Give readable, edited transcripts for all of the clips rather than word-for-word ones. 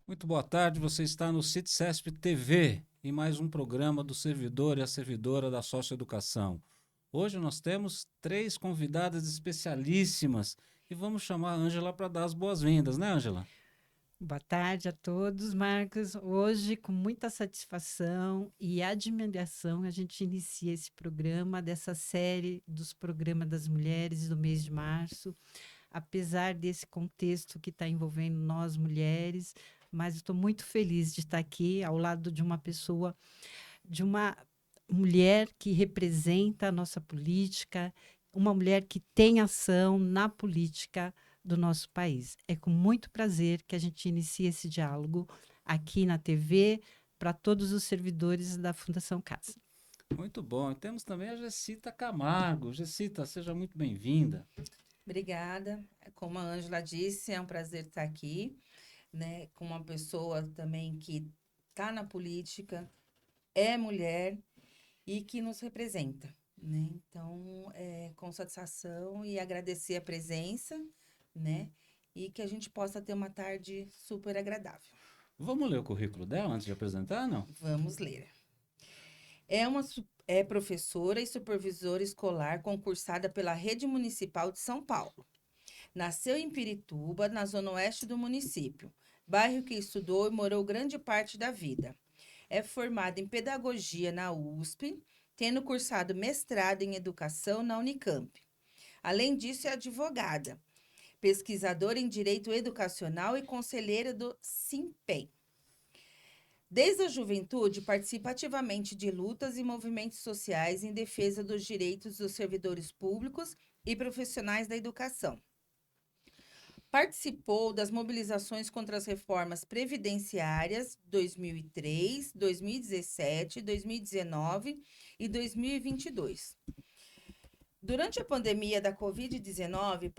Muito boa tarde, você está no CIT-CESP TV e mais um programa do servidor e a servidora da socioeducação. Hoje nós temos 3 convidadas especialíssimas e vamos chamar a Ângela para dar as boas-vindas, né, Ângela? Boa tarde a todos, Marcos. Hoje, com muita satisfação e admiração, a gente inicia esse programa dessa série dos programas das mulheres do mês de março. Apesar desse contexto que está envolvendo nós mulheres, mas estou muito feliz de estar aqui ao lado de uma pessoa, de uma mulher que representa a nossa política, uma mulher que tem ação na política do nosso país. É com muito prazer que a gente inicia esse diálogo aqui na TV para todos os servidores da Fundação Casa. Muito bom. E temos também a Gessita Camargo. Gessita, seja muito bem-vinda. Obrigada. Como a Ângela disse, é um prazer estar aqui, né, com uma pessoa também que está na política, é mulher e que nos representa, né? Então, com satisfação e agradecer a presença, né? E que a gente possa ter uma tarde super agradável. Vamos ler o currículo dela antes de apresentar, não? Vamos ler. É professora e supervisora escolar concursada pela Rede Municipal de São Paulo. Nasceu em Pirituba, na zona oeste do município, bairro que estudou e morou grande parte da vida. É formada em pedagogia na USP, tendo cursado mestrado em educação na Unicamp. Além disso, é advogada, pesquisadora em direito educacional e conselheira do SIMPEM. Desde a juventude, participa ativamente de lutas e movimentos sociais em defesa dos direitos dos servidores públicos e profissionais da educação. Participou das mobilizações contra as reformas previdenciárias 2003, 2017, 2019 e 2022. Durante a pandemia da Covid-19,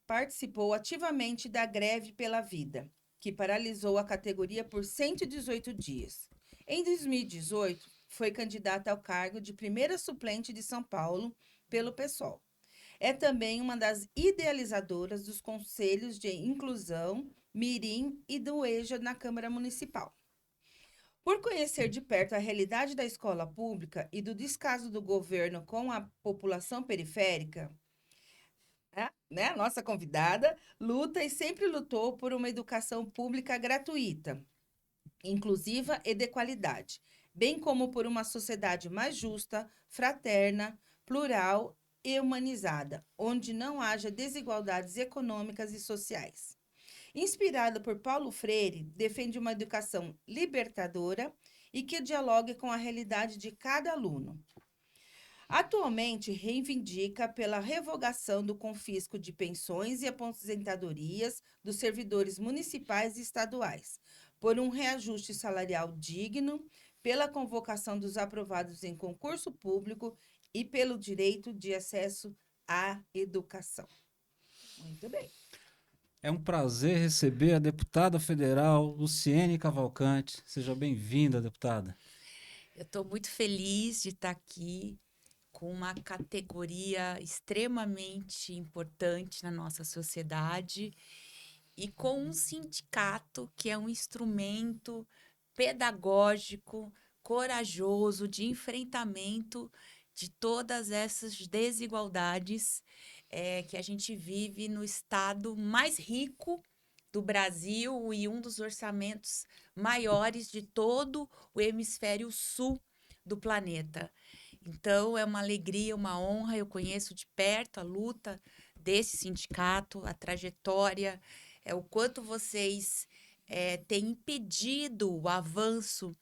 participou ativamente da Greve pela Vida, que paralisou a categoria por 118 dias. Em 2018, foi candidata ao cargo de primeira suplente de São Paulo pelo PSOL. É também uma das idealizadoras dos conselhos de inclusão, Mirim e do EJA na Câmara Municipal. Por conhecer de perto a realidade da escola pública e do descaso do governo com a população periférica, né, a nossa convidada luta e sempre lutou por uma educação pública gratuita, inclusiva e de qualidade, bem como por uma sociedade mais justa, fraterna, plural e humanizada, onde não haja desigualdades econômicas e sociais. Inspirada por Paulo Freire, defende uma educação libertadora e que dialogue com a realidade de cada aluno. Atualmente, reivindica pela revogação do confisco de pensões e aposentadorias dos servidores municipais e estaduais, por um reajuste salarial digno, pela convocação dos aprovados em concurso público e pelo direito de acesso à educação. Muito bem. É um prazer receber a deputada federal Luciene Cavalcante. Seja bem-vinda, deputada. Eu estou muito feliz de estar aqui com uma categoria extremamente importante na nossa sociedade e com um sindicato que é um instrumento pedagógico, corajoso de enfrentamento de todas essas desigualdades que a gente vive no estado mais rico do Brasil e um dos orçamentos maiores de todo o hemisfério sul do planeta. Então, é uma alegria, uma honra. Eu conheço de perto a luta desse sindicato, a trajetória, o quanto vocês têm impedido o avanço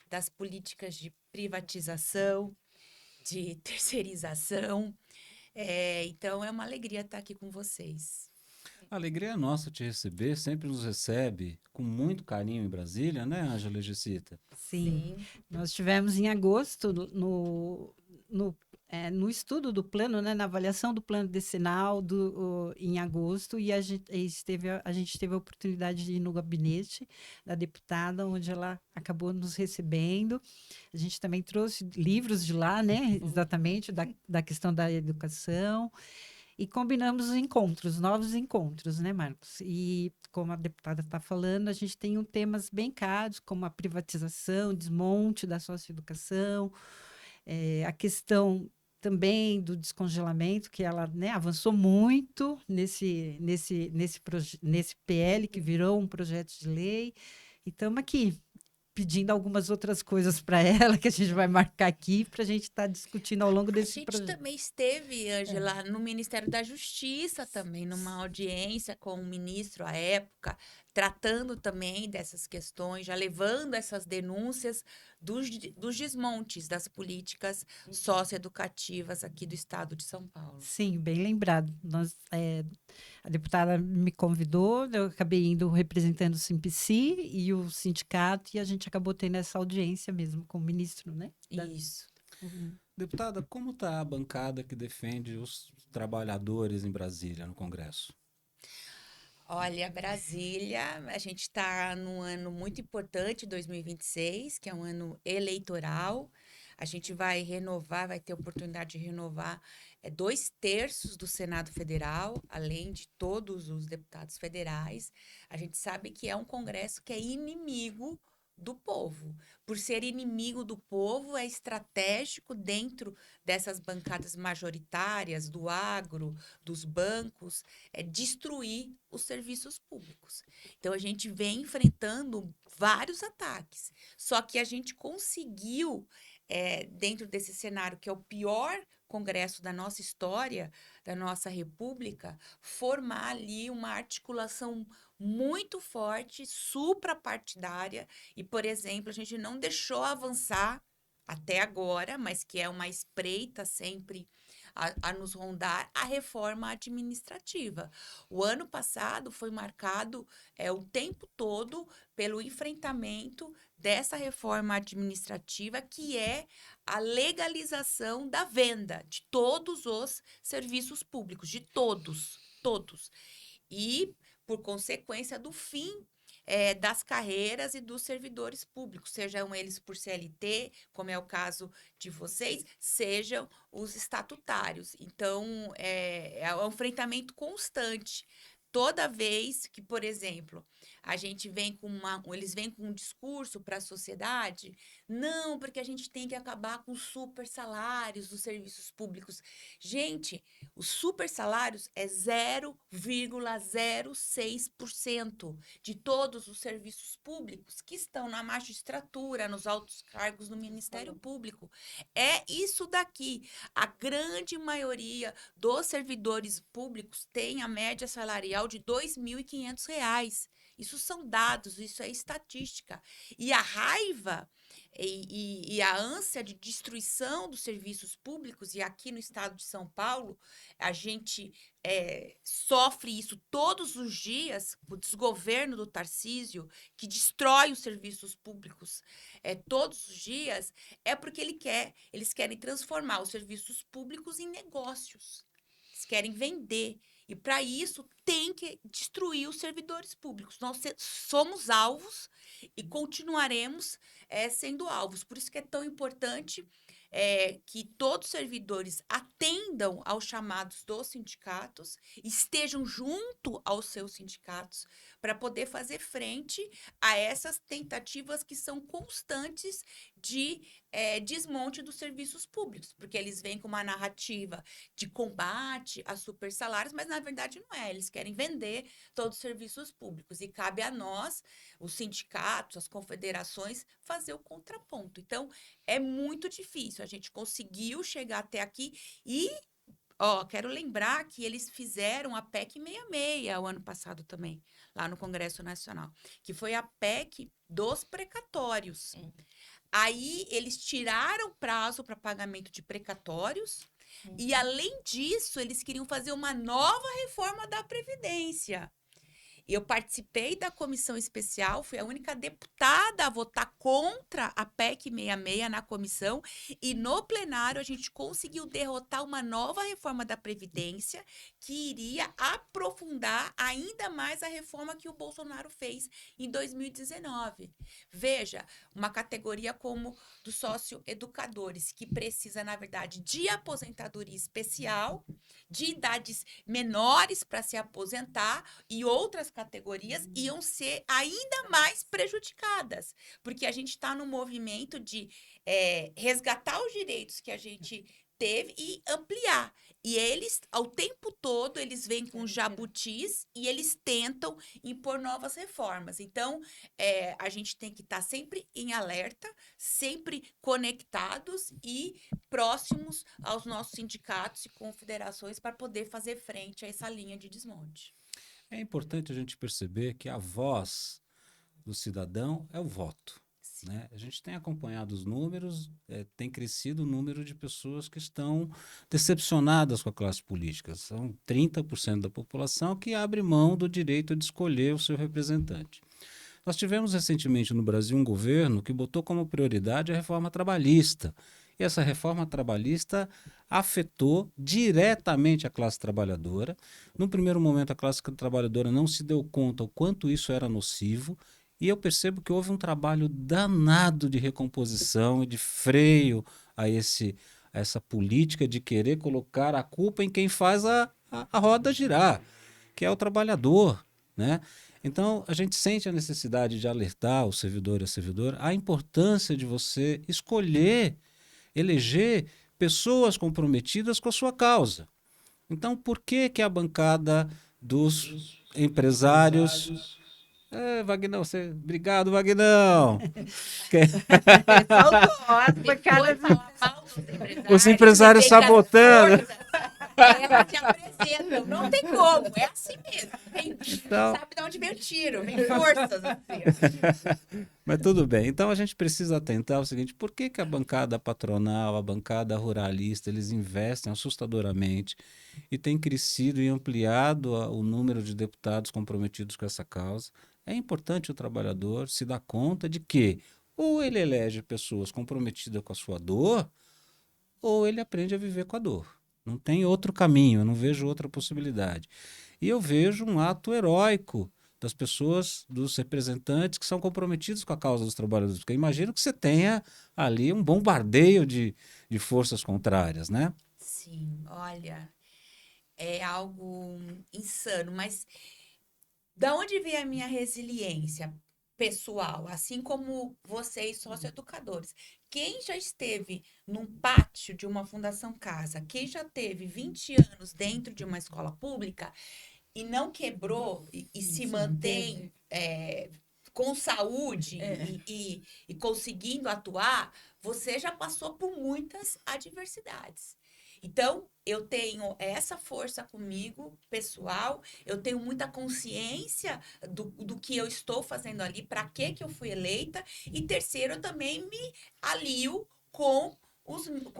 das políticas de privatização, de terceirização. Então, é uma alegria estar aqui com vocês. A alegria é nossa te receber, sempre nos recebe com muito carinho em Brasília, né, Ângela e Gessita? Sim, nós tivemos em agosto no no estudo do plano, né, na avaliação do plano decenal em agosto, e a gente teve a oportunidade de ir no gabinete da deputada, onde ela acabou nos recebendo. A gente também trouxe livros de lá, né, exatamente, da questão da educação, e combinamos encontros, novos encontros, né, Marcos? E como a deputada está falando, a gente tem temas bem caros, como a privatização, desmonte da socioeducação, a questão também do descongelamento, que ela, né, avançou muito nesse PL, que virou um projeto de lei. E estamos aqui pedindo algumas outras coisas para ela, que a gente vai marcar aqui, para a gente estar discutindo ao longo A desse gente projeto. também esteve, Ângela, no Ministério da Justiça também, numa audiência com o ministro à época, tratando também dessas questões, já levando essas denúncias dos desmontes das políticas socioeducativas aqui do estado de São Paulo. Sim, bem lembrado. A deputada me convidou, eu acabei indo representando o SIMPC e o sindicato, e a gente acabou tendo essa audiência mesmo com o ministro, né? Isso. Deputada, como está a bancada que defende os trabalhadores em Brasília, no Congresso? Olha, Brasília, a gente está num ano muito importante, 2026, que é um ano eleitoral. A gente vai renovar, vai ter oportunidade de renovar 2/3 do Senado Federal, além de todos os deputados federais. A gente sabe que é um Congresso que é inimigo do povo. Por ser inimigo do povo, é estratégico dentro dessas bancadas majoritárias, do agro, dos bancos, destruir os serviços públicos. Então, a gente vem enfrentando vários ataques. Só que a gente conseguiu, dentro desse cenário, que é o pior Congresso da nossa história, da nossa República, formar ali uma articulação muito forte, suprapartidária, e, por exemplo, a gente não deixou avançar até agora, mas que é uma espreita sempre a nos rondar, a reforma administrativa. O ano passado foi marcado o tempo todo pelo enfrentamento dessa reforma administrativa, que é a legalização da venda de todos os serviços públicos, de todos, todos. E, por consequência, do fim das carreiras e dos servidores públicos, sejam eles por CLT, como é o caso de vocês, sejam os estatutários. Então, é um enfrentamento constante. Toda vez que, por exemplo, a gente vem eles vêm com um discurso para a sociedade, não, porque a gente tem que acabar com os super salários dos serviços públicos. Gente, os super salários é 0,06% de todos os serviços públicos que estão na magistratura, nos altos cargos do Ministério Público. É isso daqui. A grande maioria dos servidores públicos tem a média salarial de R$ 2.500. Isso são dados, isso é estatística. E a raiva e a ânsia de destruição dos serviços públicos, e aqui no estado de São Paulo, a gente sofre isso todos os dias, o desgoverno do Tarcísio, que destrói os serviços públicos todos os dias, é porque eles querem transformar os serviços públicos em negócios. Eles querem vender. E, para isso, tem que destruir os servidores públicos. Nós somos alvos e continuaremos sendo alvos. Por isso que é tão importante que todos os servidores atendam aos chamados dos sindicatos, estejam junto aos seus sindicatos, para poder fazer frente a essas tentativas que são constantes de desmonte dos serviços públicos, porque eles vêm com uma narrativa de combate a super salários, mas na verdade não é, eles querem vender todos os serviços públicos, e cabe a nós, os sindicatos, as confederações, fazer o contraponto. Então, é muito difícil, a gente conseguiu chegar até aqui e quero lembrar que eles fizeram a PEC 66 o ano passado também, lá no Congresso Nacional, que foi a PEC dos precatórios. Aí, eles tiraram o prazo para pagamento de precatórios e, além disso, eles queriam fazer uma nova reforma da Previdência. Eu participei da comissão especial, fui a única deputada a votar contra a PEC 66 na comissão, e no plenário a gente conseguiu derrotar uma nova reforma da Previdência que iria aprofundar ainda mais a reforma que o Bolsonaro fez em 2019. Veja, uma categoria como dos socioeducadores, que precisa, na verdade, de aposentadoria especial, de idades menores para se aposentar, e outras categorias iam ser ainda mais prejudicadas, porque a gente está no movimento de resgatar os direitos que a gente teve e ampliar. E eles, ao tempo todo, eles vêm com jabutis e eles tentam impor novas reformas. Então, a gente tem que estar sempre em alerta, sempre conectados e próximos aos nossos sindicatos e confederações para poder fazer frente a essa linha de desmonte. É importante a gente perceber que a voz do cidadão é o voto. Né? A gente tem acompanhado os números, tem crescido o número de pessoas que estão decepcionadas com a classe política. São 30% da população que abre mão do direito de escolher o seu representante. Nós tivemos recentemente no Brasil um governo que botou como prioridade a reforma trabalhista. E essa reforma trabalhista afetou diretamente a classe trabalhadora. No primeiro momento, a classe trabalhadora não se deu conta o quanto isso era nocivo. E eu percebo que houve um trabalho danado de recomposição e de freio a essa política de querer colocar a culpa em quem faz a roda girar, que é o trabalhador, né? Então, a gente sente a necessidade de alertar o servidor e a servidora a importância de você escolher, eleger pessoas comprometidas com a sua causa. Então, por que a bancada dos empresários... Vagnão, obrigado, Vagnão. Os empresários sabotando. Elas te apresentam, não tem como, é assim mesmo. Então, sabe de onde vem o tiro, vem forças. Assim. Mas tudo bem, então a gente precisa atentar ao seguinte: por que a bancada patronal, a bancada ruralista, eles investem assustadoramente e tem crescido e ampliado o número de deputados comprometidos com essa causa? É importante o trabalhador se dar conta de que ou ele elege pessoas comprometidas com a sua dor, ou ele aprende a viver com a dor. Não tem outro caminho, eu não vejo outra possibilidade. E eu vejo um ato heróico das pessoas, dos representantes que são comprometidos com a causa dos trabalhadores. Porque eu imagino que você tenha ali um bombardeio de forças contrárias, né? Sim, olha, é algo insano, mas da onde vem a minha resiliência pessoal, assim como vocês, socioeducadores? Quem já esteve num pátio de uma Fundação Casa, quem já teve 20 anos dentro de uma escola pública e não quebrou e se mantém com saúde e conseguindo atuar, você já passou por muitas adversidades. Então, eu tenho essa força comigo, pessoal, eu tenho muita consciência do que eu estou fazendo ali, para que eu fui eleita, e terceiro, eu também me alio com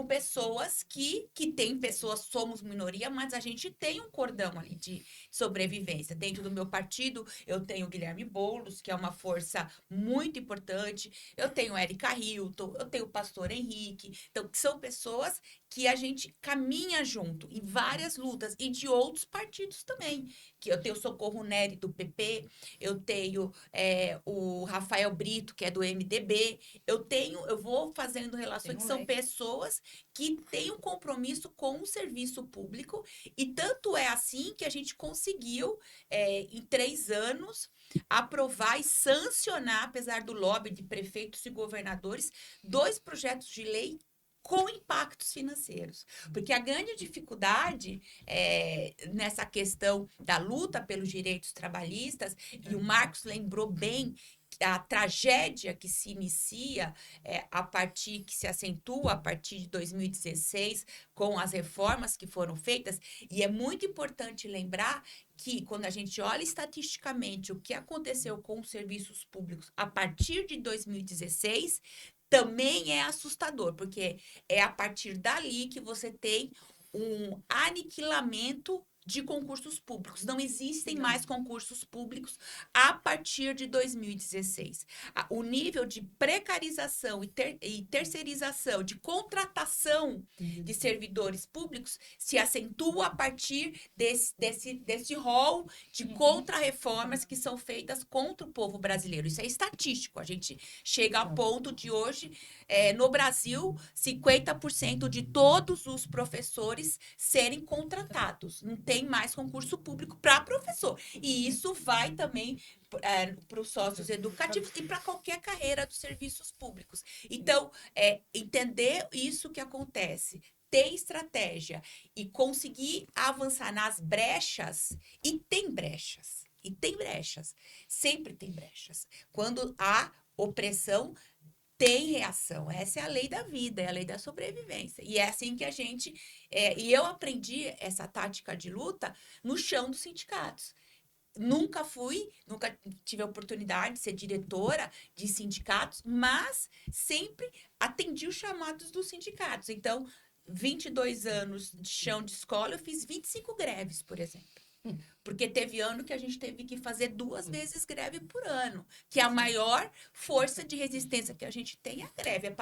pessoas que tem pessoas, somos minoria, mas a gente tem um cordão ali de sobrevivência. Dentro do meu partido, eu tenho o Guilherme Boulos, que é uma força muito importante, eu tenho Érica Hilton, eu tenho o pastor Henrique, então são pessoas que a gente caminha junto em várias lutas, e de outros partidos também, que eu tenho o Socorro Nery do PP, eu tenho o Rafael Brito, que é do MDB, eu vou fazendo relações que são pessoas que têm um compromisso com o serviço público, e tanto é assim que a gente conseguiu, em 3 anos, aprovar e sancionar, apesar do lobby de prefeitos e governadores, 2 projetos de lei com impactos financeiros. Porque a grande dificuldade nessa questão da luta pelos direitos trabalhistas, e o Marcos lembrou bem, a tragédia que se inicia que se acentua a partir de 2016, com as reformas que foram feitas, e é muito importante lembrar que, quando a gente olha estatisticamente o que aconteceu com os serviços públicos a partir de 2016, também é assustador, porque é a partir dali que você tem um aniquilamento de concursos públicos. Não existem mais concursos públicos a partir de 2016. O nível de precarização e terceirização, de contratação de servidores públicos se acentua a partir desse rol de contra-reformas que são feitas contra o povo brasileiro. Isso é estatístico. A gente chega ao ponto de hoje, no Brasil, 50% de todos os professores serem contratados. Não tem mais concurso público para professor. E isso vai também para os sócios educativos e para qualquer carreira dos serviços públicos. Então, entender isso que acontece, ter estratégia e conseguir avançar nas brechas, e tem brechas, sempre tem brechas. Quando há opressão, tem reação. Essa é a lei da vida, é a lei da sobrevivência. E é assim que a gente... e eu aprendi essa tática de luta no chão dos sindicatos. Nunca tive a oportunidade de ser diretora de sindicatos, mas sempre atendi os chamados dos sindicatos. Então, 22 anos de chão de escola, eu fiz 25 greves, por exemplo. Porque teve ano que a gente teve que fazer 2 vezes greve por ano, que é a maior força de resistência que a gente tem, é a greve, é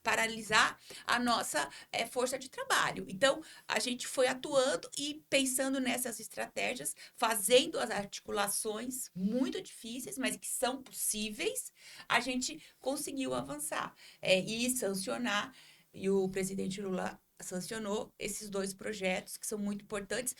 paralisar a nossa força de trabalho. Então, a gente foi atuando e pensando nessas estratégias, fazendo as articulações muito difíceis, mas que são possíveis, a gente conseguiu avançar e sancionar, e o presidente Lula sancionou esses 2 projetos que são muito importantes.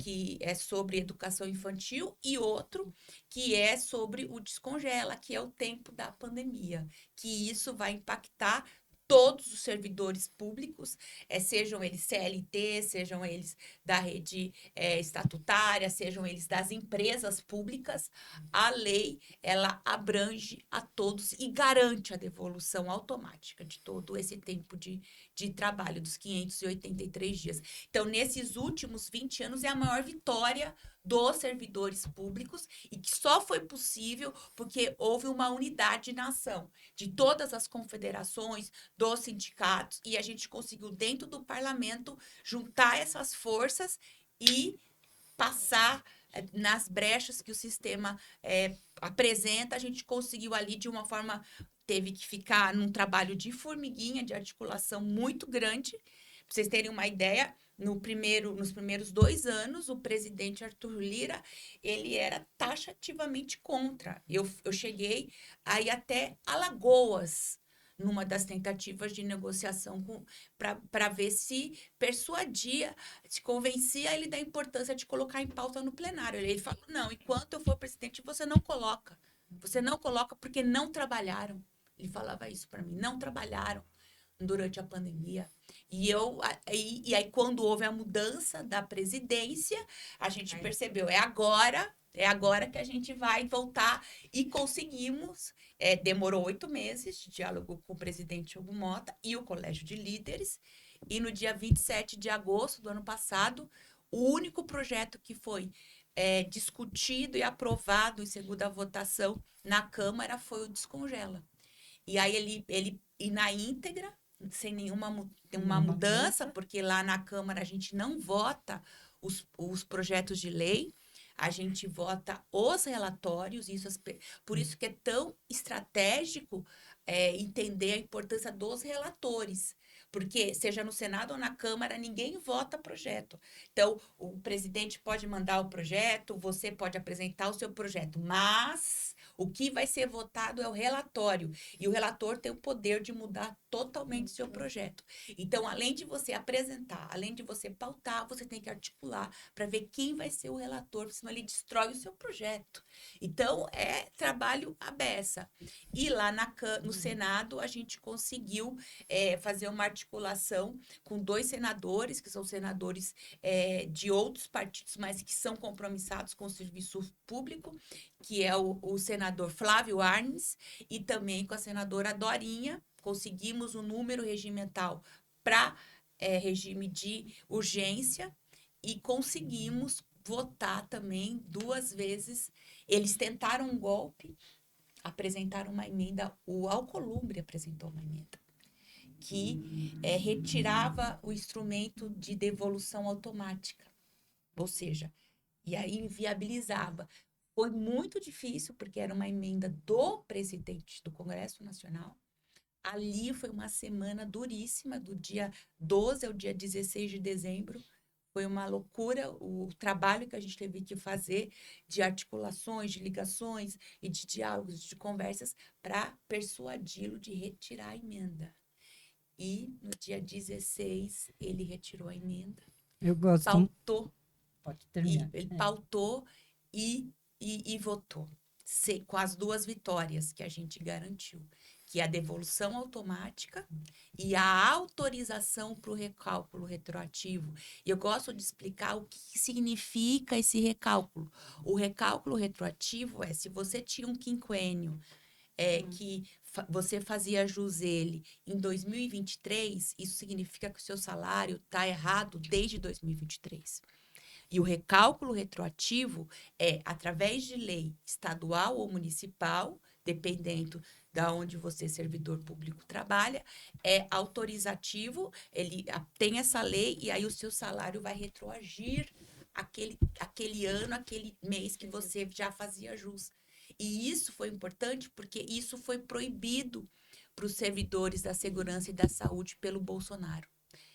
Que é sobre educação infantil, e outro que é sobre o Descongela, que é o tempo da pandemia, que isso vai impactar todos os servidores públicos, sejam eles CLT, sejam eles da rede estatutária, sejam eles das empresas públicas. A lei, ela abrange a todos e garante a devolução automática de todo esse tempo de trabalho, dos 583 dias. Então, nesses últimos 20 anos, é a maior vitória dos servidores públicos, e que só foi possível porque houve uma unidade na ação de todas as confederações, dos sindicatos, e a gente conseguiu, dentro do parlamento, juntar essas forças e passar nas brechas que o sistema apresenta. A gente conseguiu ali, de uma forma, teve que ficar num trabalho de formiguinha, de articulação muito grande. Para vocês terem uma ideia, nos primeiros 2 anos, o presidente Arthur Lira, ele era taxativamente contra. Eu cheguei aí até Alagoas, numa das tentativas de negociação para ver se persuadia, se convencia ele da importância de colocar em pauta no plenário. Ele falou, não, enquanto eu for presidente, você não coloca. Você não coloca porque não trabalharam. Ele falava isso para mim, não trabalharam durante a pandemia. E aí, quando houve a mudança da presidência, a gente percebeu, é agora que a gente vai voltar, e conseguimos. Demorou 8 meses de diálogo com o presidente Hugo Motta e o Colégio de Líderes, e no dia 27 de agosto do ano passado, o único projeto que foi discutido e aprovado em segunda votação na Câmara foi o Descongela. E aí ele na íntegra, sem nenhuma mudança, porque lá na Câmara a gente não vota os projetos de lei, a gente vota os relatórios. Por isso que é tão estratégico entender a importância dos relatores, porque seja no Senado ou na Câmara, ninguém vota projeto. Então, o presidente pode mandar o projeto, você pode apresentar o seu projeto, mas o que vai ser votado é o relatório, e o relator tem o poder de mudar totalmente o seu projeto. Então, além de você apresentar, além de você pautar, você tem que articular para ver quem vai ser o relator, senão ele destrói o seu projeto. Então, é trabalho à beça. E lá no Senado, a gente conseguiu fazer uma articulação com 2 senadores, que são senadores de outros partidos, mas que são compromissados com o serviço público, que é o senador Flávio Arnes e também com a senadora Dorinha. Conseguimos um número regimental para regime de urgência, e conseguimos votar também 2 vezes. Eles tentaram um golpe, apresentaram uma emenda, o Alcolumbre apresentou uma emenda, que retirava o instrumento de devolução automática. Ou seja, e aí inviabilizava. Foi muito difícil, porque era uma emenda do presidente do Congresso Nacional. Ali foi uma semana duríssima, do dia 12 ao dia 16 de dezembro. Foi uma loucura o trabalho que a gente teve que fazer de articulações, de ligações e de diálogos, de conversas, para persuadi-lo de retirar a emenda. E no dia 16, ele retirou a emenda. Eu gosto. Pautou. Pode terminar. Ele pautou e votou. Com as duas vitórias que a gente garantiu, que é a devolução automática e a autorização para o recálculo retroativo. E eu gosto de explicar o que significa esse recálculo. O recálculo retroativo é se você tinha um quinquênio que você fazia jus ele em 2023, isso significa que o seu salário está errado desde 2023. E o recálculo retroativo é, através de lei estadual ou municipal, dependendo da onde você, servidor público, trabalha, é autorizativo, ele tem essa lei e aí o seu salário vai retroagir aquele ano, aquele mês que você já fazia jus. E isso foi importante porque isso foi proibido para os servidores da segurança e da saúde pelo Bolsonaro.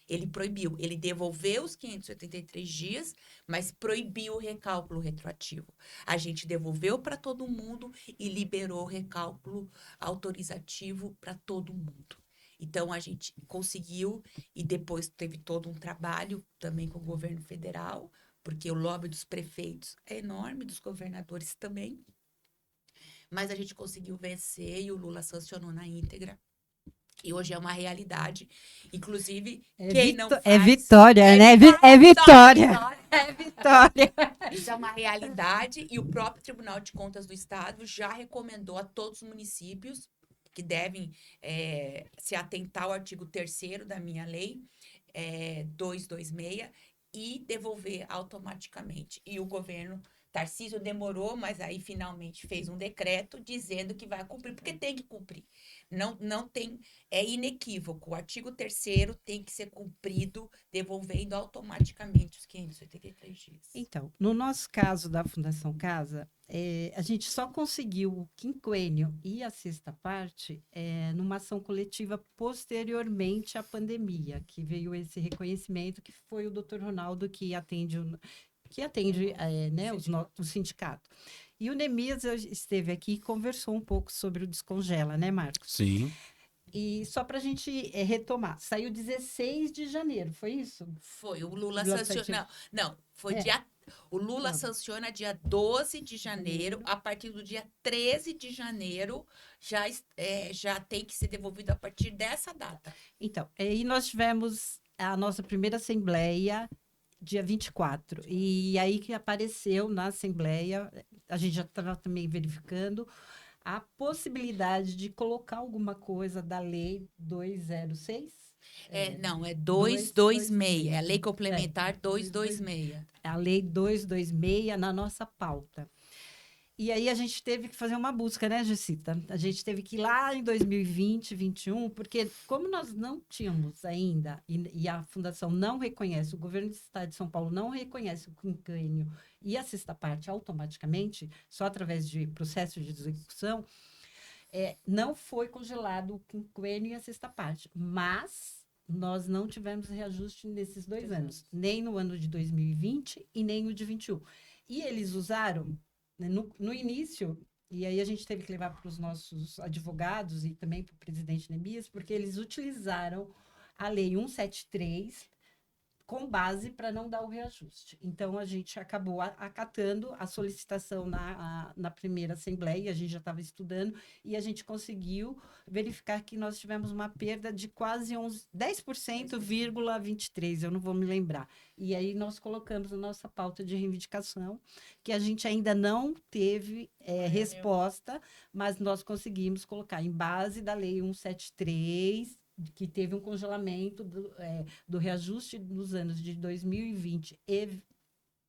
Ele proibiu, ele devolveu os 583 dias, mas proibiu o recálculo retroativo. A gente devolveu para todo mundo e liberou o recálculo autorizativo para todo mundo. Então, a gente conseguiu, e depois teve todo um trabalho também com o governo federal, porque o lobby dos prefeitos é enorme, dos governadores também. Mas a gente conseguiu vencer e o Lula sancionou na íntegra. E hoje é uma realidade. Inclusive, quem não faz... É vitória, né? É vitória. É vitória. Isso é uma realidade. E o próprio Tribunal de Contas do Estado já recomendou a todos os municípios que devem se atentar ao artigo 3º da minha lei, 226, e devolver automaticamente. E o governo Tarcísio demorou, mas aí finalmente fez um decreto dizendo que vai cumprir, porque tem que cumprir. Não tem, é inequívoco. O artigo 3º tem que ser cumprido, devolvendo automaticamente os 583 dias. Então, no nosso caso da Fundação Casa, a gente só conseguiu o quinquênio e a sexta parte numa ação coletiva posteriormente à pandemia, que veio esse reconhecimento, que foi o Dr. Ronaldo que atende o sindicato. E o Neemias esteve aqui e conversou um pouco sobre o Descongela, né, Marcos? Sim. E só para a gente retomar, saiu 16 de janeiro, foi isso? Foi, o Lula sancionou. Não, foi o Lula sanciona dia 12 de janeiro, a partir do dia 13 de janeiro já tem que ser devolvido a partir dessa data. Então, aí nós tivemos a nossa primeira assembleia dia 24. E aí que apareceu na Assembleia, a gente já estava também verificando a possibilidade de colocar alguma coisa da Lei 206. Não, é 226, é a Lei Complementar 226. A Lei 226 na nossa pauta. E aí a gente teve que fazer uma busca, né, Jessita? A gente teve que ir lá em 2020, 2021, porque como nós não tínhamos ainda, e a Fundação não reconhece, o governo do Estado de São Paulo não reconhece o quinquênio e a sexta parte automaticamente, só através de processo de execução, não foi congelado o quinquênio e a sexta parte. Mas nós não tivemos reajuste nesses 2 anos, nem no ano de 2020 e nem no de 2021. E eles usaram... No início, e aí a gente teve que levar para os nossos advogados e também para o presidente Neemias, porque eles utilizaram a Lei 173 com base para não dar o reajuste. Então, a gente acabou acatando a solicitação na primeira Assembleia, a gente já estava estudando, e a gente conseguiu verificar que nós tivemos uma perda de quase 10%,23%, eu não vou me lembrar. E aí nós colocamos na nossa pauta de reivindicação, que a gente ainda não teve resposta, mas nós conseguimos colocar em base da Lei 173, que teve um congelamento do reajuste nos anos de 2020 e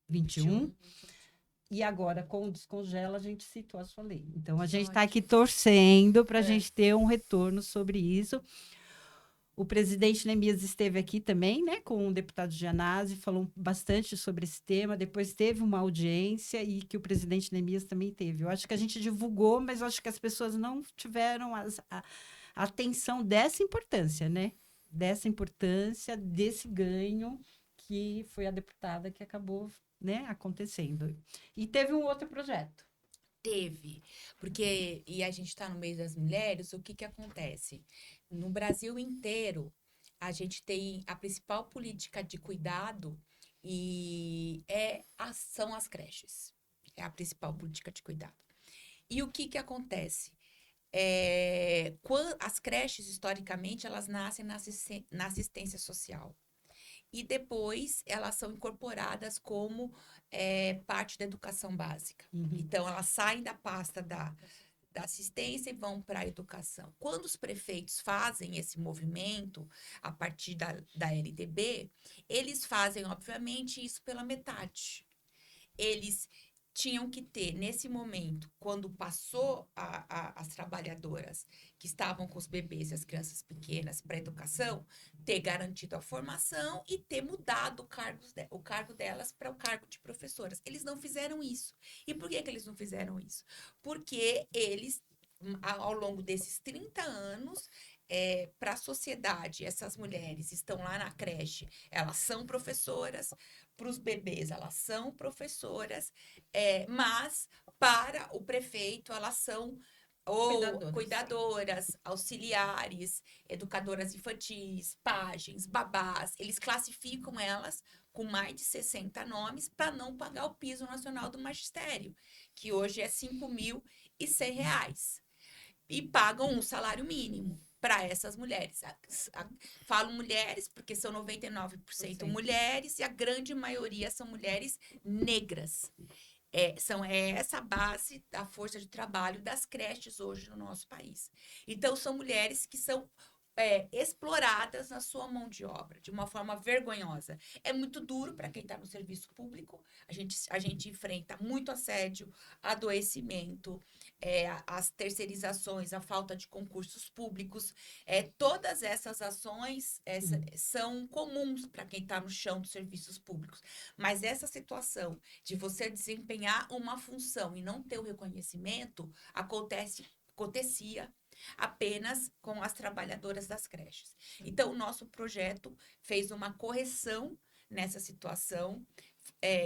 2021. E agora, com o Descongela, a gente citou a sua lei. Então, a gente está aqui torcendo para a gente ter um retorno sobre isso. O presidente Neemias esteve aqui também, né, com o deputado Gianazzi, falou bastante sobre esse tema. Depois teve uma audiência e que o presidente Neemias também teve. Eu acho que a gente divulgou, mas eu acho que as pessoas não tiveram a atenção dessa importância, né? Dessa importância, desse ganho que foi a deputada que acabou, né, acontecendo. E teve um outro projeto. Teve, porque, e a gente está no meio das mulheres, o que que acontece? No Brasil inteiro, a gente tem a principal política de cuidado são as creches. É a principal política de cuidado. E o que que acontece? As creches, historicamente, elas nascem na assistência social. E depois elas são incorporadas como parte da educação básica. Então, elas saem da pasta da assistência e vão para a educação. Quando os prefeitos fazem esse movimento, a partir da LDB, eles fazem, obviamente, isso pela metade. Eles tinham que ter, nesse momento, quando passou as trabalhadoras que estavam com os bebês e as crianças pequenas para a educação, ter garantido a formação e ter mudado o cargo delas para o cargo de professoras. Eles não fizeram isso. E por que que eles não fizeram isso? Porque eles, ao longo desses 30 anos, para a sociedade, essas mulheres estão lá na creche, elas são professoras, para os bebês elas são professoras, mas para o prefeito elas são cuidadoras, auxiliares, educadoras infantis, pajens, babás. Eles classificam elas com mais de 60 nomes para não pagar o piso nacional do magistério, que hoje é R$ 5.100. E pagam um salário mínimo para essas mulheres. Falo mulheres porque são 99% mulheres e a grande maioria são mulheres negras. Essa base da força de trabalho das creches hoje no nosso país. Então, são mulheres que são exploradas na sua mão de obra, de uma forma vergonhosa. É muito duro para quem está no serviço público. A gente enfrenta muito assédio, adoecimento, as terceirizações, a falta de concursos públicos. Todas essas ações são comuns para quem está no chão dos serviços públicos. Mas essa situação de você desempenhar uma função e não ter o reconhecimento acontecia apenas com as trabalhadoras das creches. Então, o nosso projeto fez uma correção nessa situação,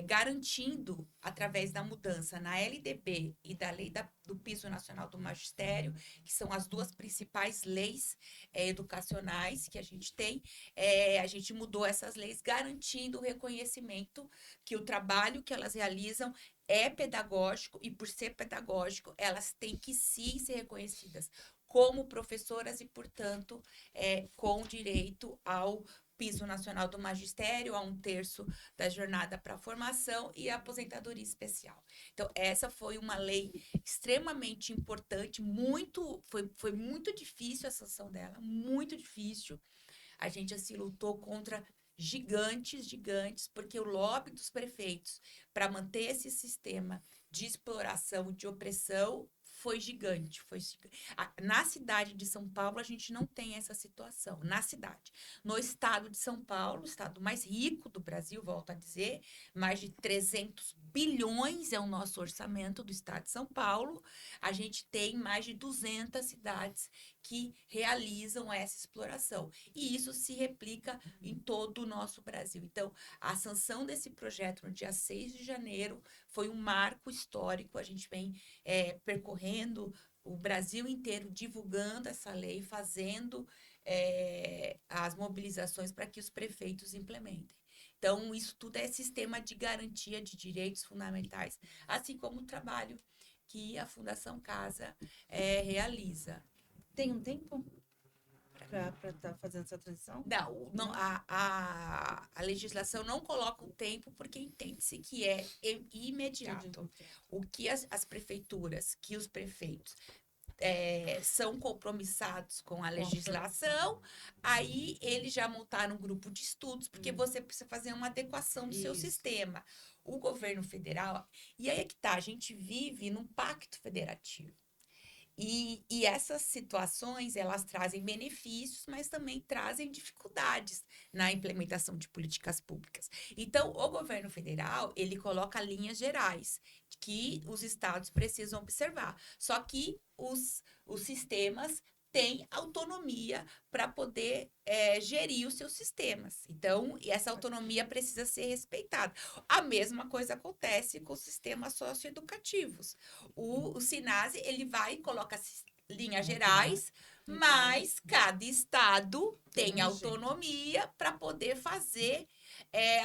garantindo, através da mudança na LDB e da Lei do Piso Nacional do Magistério, que são as duas principais leis educacionais que a gente tem, a gente mudou essas leis, garantindo o reconhecimento que o trabalho que elas realizam é pedagógico e, por ser pedagógico, elas têm que sim ser reconhecidas como professoras e, portanto, com direito ao piso nacional do magistério, a 1/3 da jornada para formação e a aposentadoria especial. Então, essa foi uma lei extremamente importante, foi muito difícil a sanção dela, muito difícil. A gente, assim, lutou contra gigantes, porque o lobby dos prefeitos para manter esse sistema de exploração, de opressão, foi gigante. Na cidade de São Paulo, a gente não tem essa situação. Na cidade. No estado de São Paulo, o estado mais rico do Brasil, volto a dizer, mais de 300 bilhões é o nosso orçamento do estado de São Paulo. A gente tem mais de 200 cidades que realizam essa exploração. E isso se replica em todo o nosso Brasil. Então, a sanção desse projeto no dia 6 de janeiro foi um marco histórico. A gente vem percorrendo o Brasil inteiro, divulgando essa lei, fazendo as mobilizações para que os prefeitos implementem. Então, isso tudo é sistema de garantia de direitos fundamentais, assim como o trabalho que a Fundação Casa realiza. Tem um tempo para estar fazendo essa transição? Não, a legislação não coloca o tempo porque entende-se que é imediato. O que as prefeituras, que os prefeitos são compromissados com a legislação, aí eles já montaram um grupo de estudos, porque você precisa fazer uma adequação do seu sistema. O governo federal, e aí é que tá, a gente vive num pacto federativo. E essas situações, elas trazem benefícios, mas também trazem dificuldades na implementação de políticas públicas. Então, o governo federal, ele coloca linhas gerais que os estados precisam observar. Só que os sistemas têm autonomia para poder gerir os seus sistemas. Então, e essa autonomia precisa ser respeitada. A mesma coisa acontece com os sistemas socioeducativos. O SINASE, ele vai e coloca linhas gerais, mas cada estado tem autonomia para poder fazer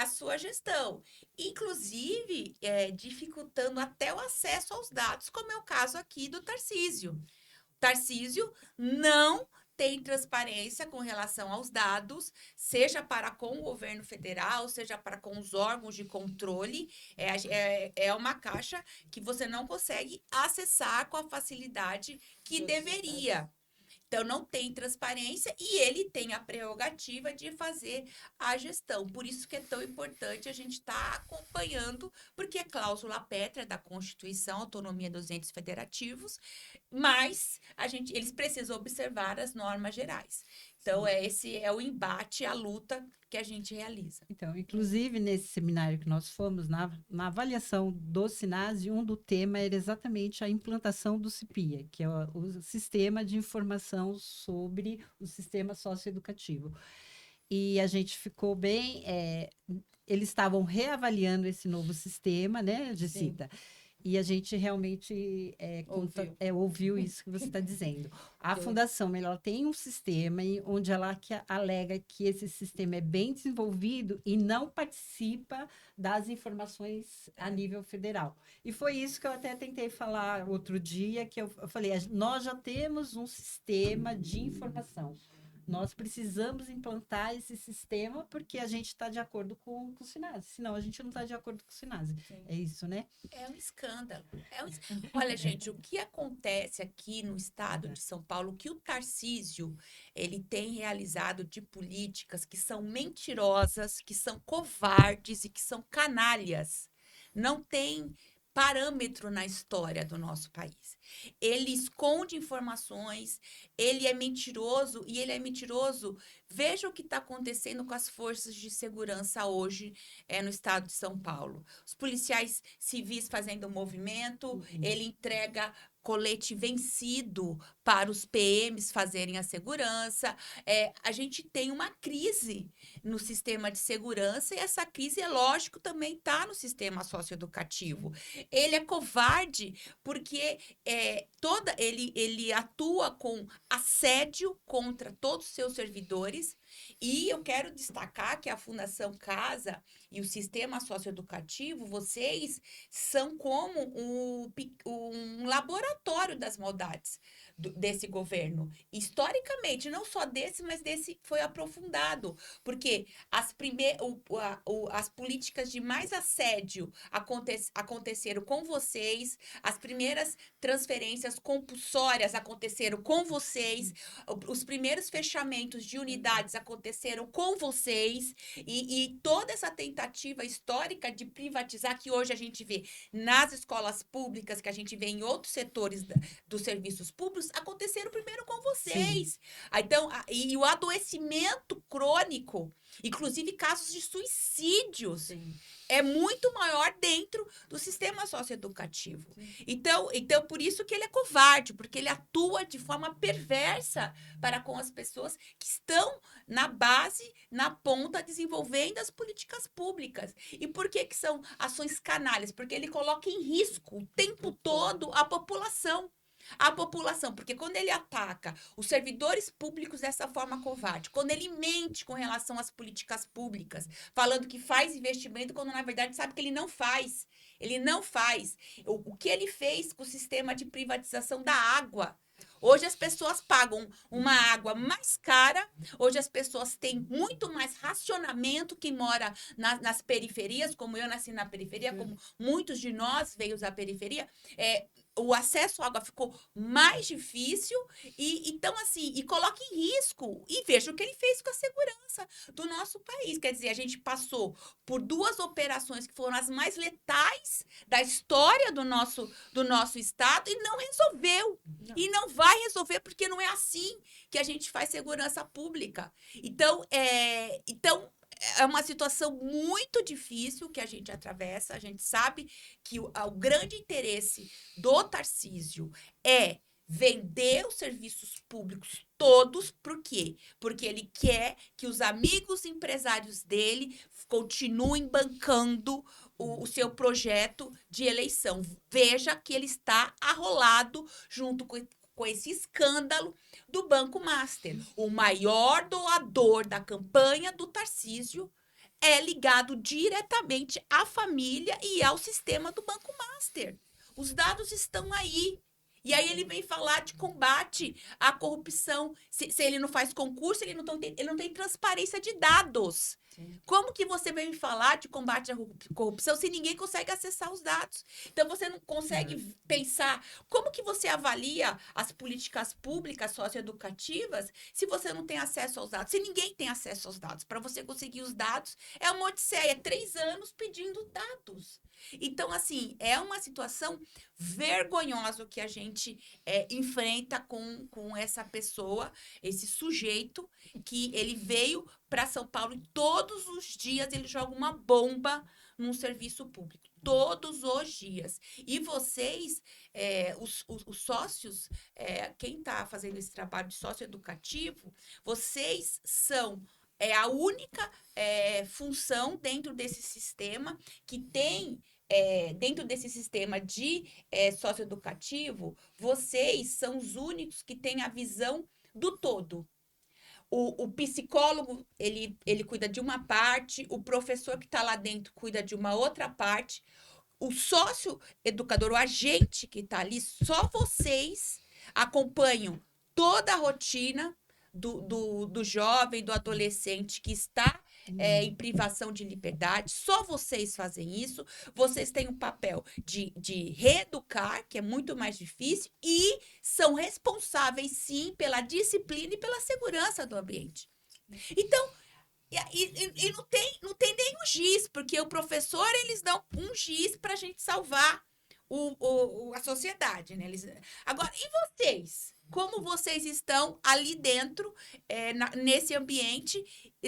a sua gestão. Inclusive, dificultando até o acesso aos dados, como é o caso aqui do Tarcísio. Tarcísio não tem transparência com relação aos dados, seja para com o governo federal, seja para com os órgãos de controle. É uma caixa que você não consegue acessar com a facilidade que deveria. Então, não tem transparência e ele tem a prerrogativa de fazer a gestão. Por isso que é tão importante a gente estar acompanhando, porque é cláusula pétrea da Constituição, autonomia dos entes federativos, mas eles precisam observar as normas gerais. Então, esse é o embate, a luta que a gente realiza. Então, inclusive, nesse seminário que nós fomos, na avaliação do SINASE, um do tema era exatamente a implantação do CIPIA, que é o Sistema de Informação sobre o Sistema Socioeducativo. E a gente ficou bem... eles estavam reavaliando esse novo sistema, né, Jessita? E a gente realmente ouviu isso que você está dizendo. A Fundação, ela tem um sistema onde ela alega que esse sistema é bem desenvolvido e não participa das informações a nível federal. E foi isso que eu até tentei falar outro dia, que eu falei, nós já temos um sistema de informação. Nós precisamos implantar esse sistema porque a gente está de acordo com o SINASE. Senão, a gente não está de acordo com o SINASE. Sim. É isso, né? É um escândalo. Olha, gente, o que acontece aqui no estado de São Paulo, que o Tarcísio, ele tem realizado de políticas que são mentirosas, que são covardes e que são canalhas. Não tem parâmetro na história do nosso país. Ele esconde informações, ele é mentiroso e ele é mentiroso. Veja o que está acontecendo com as forças de segurança hoje no estado de São Paulo. Os policiais civis fazendo movimento, ele entrega colete vencido para os PMs fazerem a segurança. A gente tem uma crise no sistema de segurança e essa crise, é lógico, também está no sistema socioeducativo. Ele é covarde porque ele atua com assédio contra todos os seus servidores. E eu quero destacar que a Fundação Casa e o sistema socioeducativo, vocês são como um laboratório das maldades desse governo. Historicamente, não só desse, mas desse foi aprofundado. Porque as políticas de mais assédio aconteceram com vocês, as primeiras transferências compulsórias aconteceram com vocês, os primeiros fechamentos de unidades aconteceram com vocês, e toda essa tentativa histórica de privatizar, que hoje a gente vê nas escolas públicas, que a gente vê em outros setores dos serviços públicos, aconteceram primeiro com vocês. Então, e o adoecimento crônico, inclusive casos de suicídios, é muito maior dentro do sistema socioeducativo. Então, por isso que ele é covarde, porque ele atua de forma perversa para com as pessoas que estão na base, na ponta, desenvolvendo as políticas públicas. E por que são ações canalhas? Porque ele coloca em risco o tempo todo a população. Porque quando ele ataca os servidores públicos dessa forma covarde, quando ele mente com relação às políticas públicas, falando que faz investimento, quando na verdade sabe que ele não faz. Ele não faz. O que ele fez com o sistema de privatização da água? Hoje as pessoas pagam uma água mais cara, hoje as pessoas têm muito mais racionamento, quem mora nas periferias, como eu nasci na periferia, como muitos de nós veio da periferia, o acesso à água ficou mais difícil e então assim, e coloca em risco. E veja o que ele fez com a segurança do nosso país. Quer dizer, a gente passou por 2 operações que foram as mais letais da história do nosso estado e não resolveu. Não. E não vai resolver porque não é assim que a gente faz segurança pública. Então, é uma situação muito difícil que a gente atravessa. A gente sabe que o grande interesse do Tarcísio é vender os serviços públicos todos. Por quê? Porque ele quer que os amigos empresários dele continuem bancando o seu projeto de eleição. Veja que ele está arrolado junto com esse escândalo do Banco Master. O maior doador da campanha do Tarcísio é ligado diretamente à família e ao sistema do Banco Master. Os dados estão aí. E aí ele vem falar de combate à corrupção. Se ele não faz concurso, ele não tem transparência de dados. Sim. Como que você vem me falar de combate à corrupção se ninguém consegue acessar os dados? Então, você não consegue pensar como que você avalia as políticas públicas socioeducativas se você não tem acesso aos dados, se ninguém tem acesso aos dados. Para você conseguir os dados, é uma odisseia, 3 anos pedindo dados. Então, assim, é uma situação vergonhosa o que a gente enfrenta com essa pessoa, esse sujeito, que ele veio para São Paulo e todos os dias ele joga uma bomba num serviço público. Todos os dias. E vocês, os sócios, quem está fazendo esse trabalho de sócio educativo, vocês são a única função dentro desse sistema que tem. Dentro desse sistema de socioeducativo, vocês são os únicos que têm a visão do todo. O psicólogo, ele cuida de uma parte, o professor que está lá dentro cuida de uma outra parte, o sócio educador, o agente que está ali, só vocês acompanham toda a rotina do jovem, do adolescente que está em privação de liberdade. Só vocês fazem isso. Vocês têm um papel de reeducar, que é muito mais difícil, e são responsáveis, sim, pela disciplina e pela segurança do ambiente. Então, e não tem nenhum giz, porque o professor, eles dão um giz para a gente salvar a sociedade, né? Agora, e vocês? Como vocês estão ali dentro, nesse ambiente,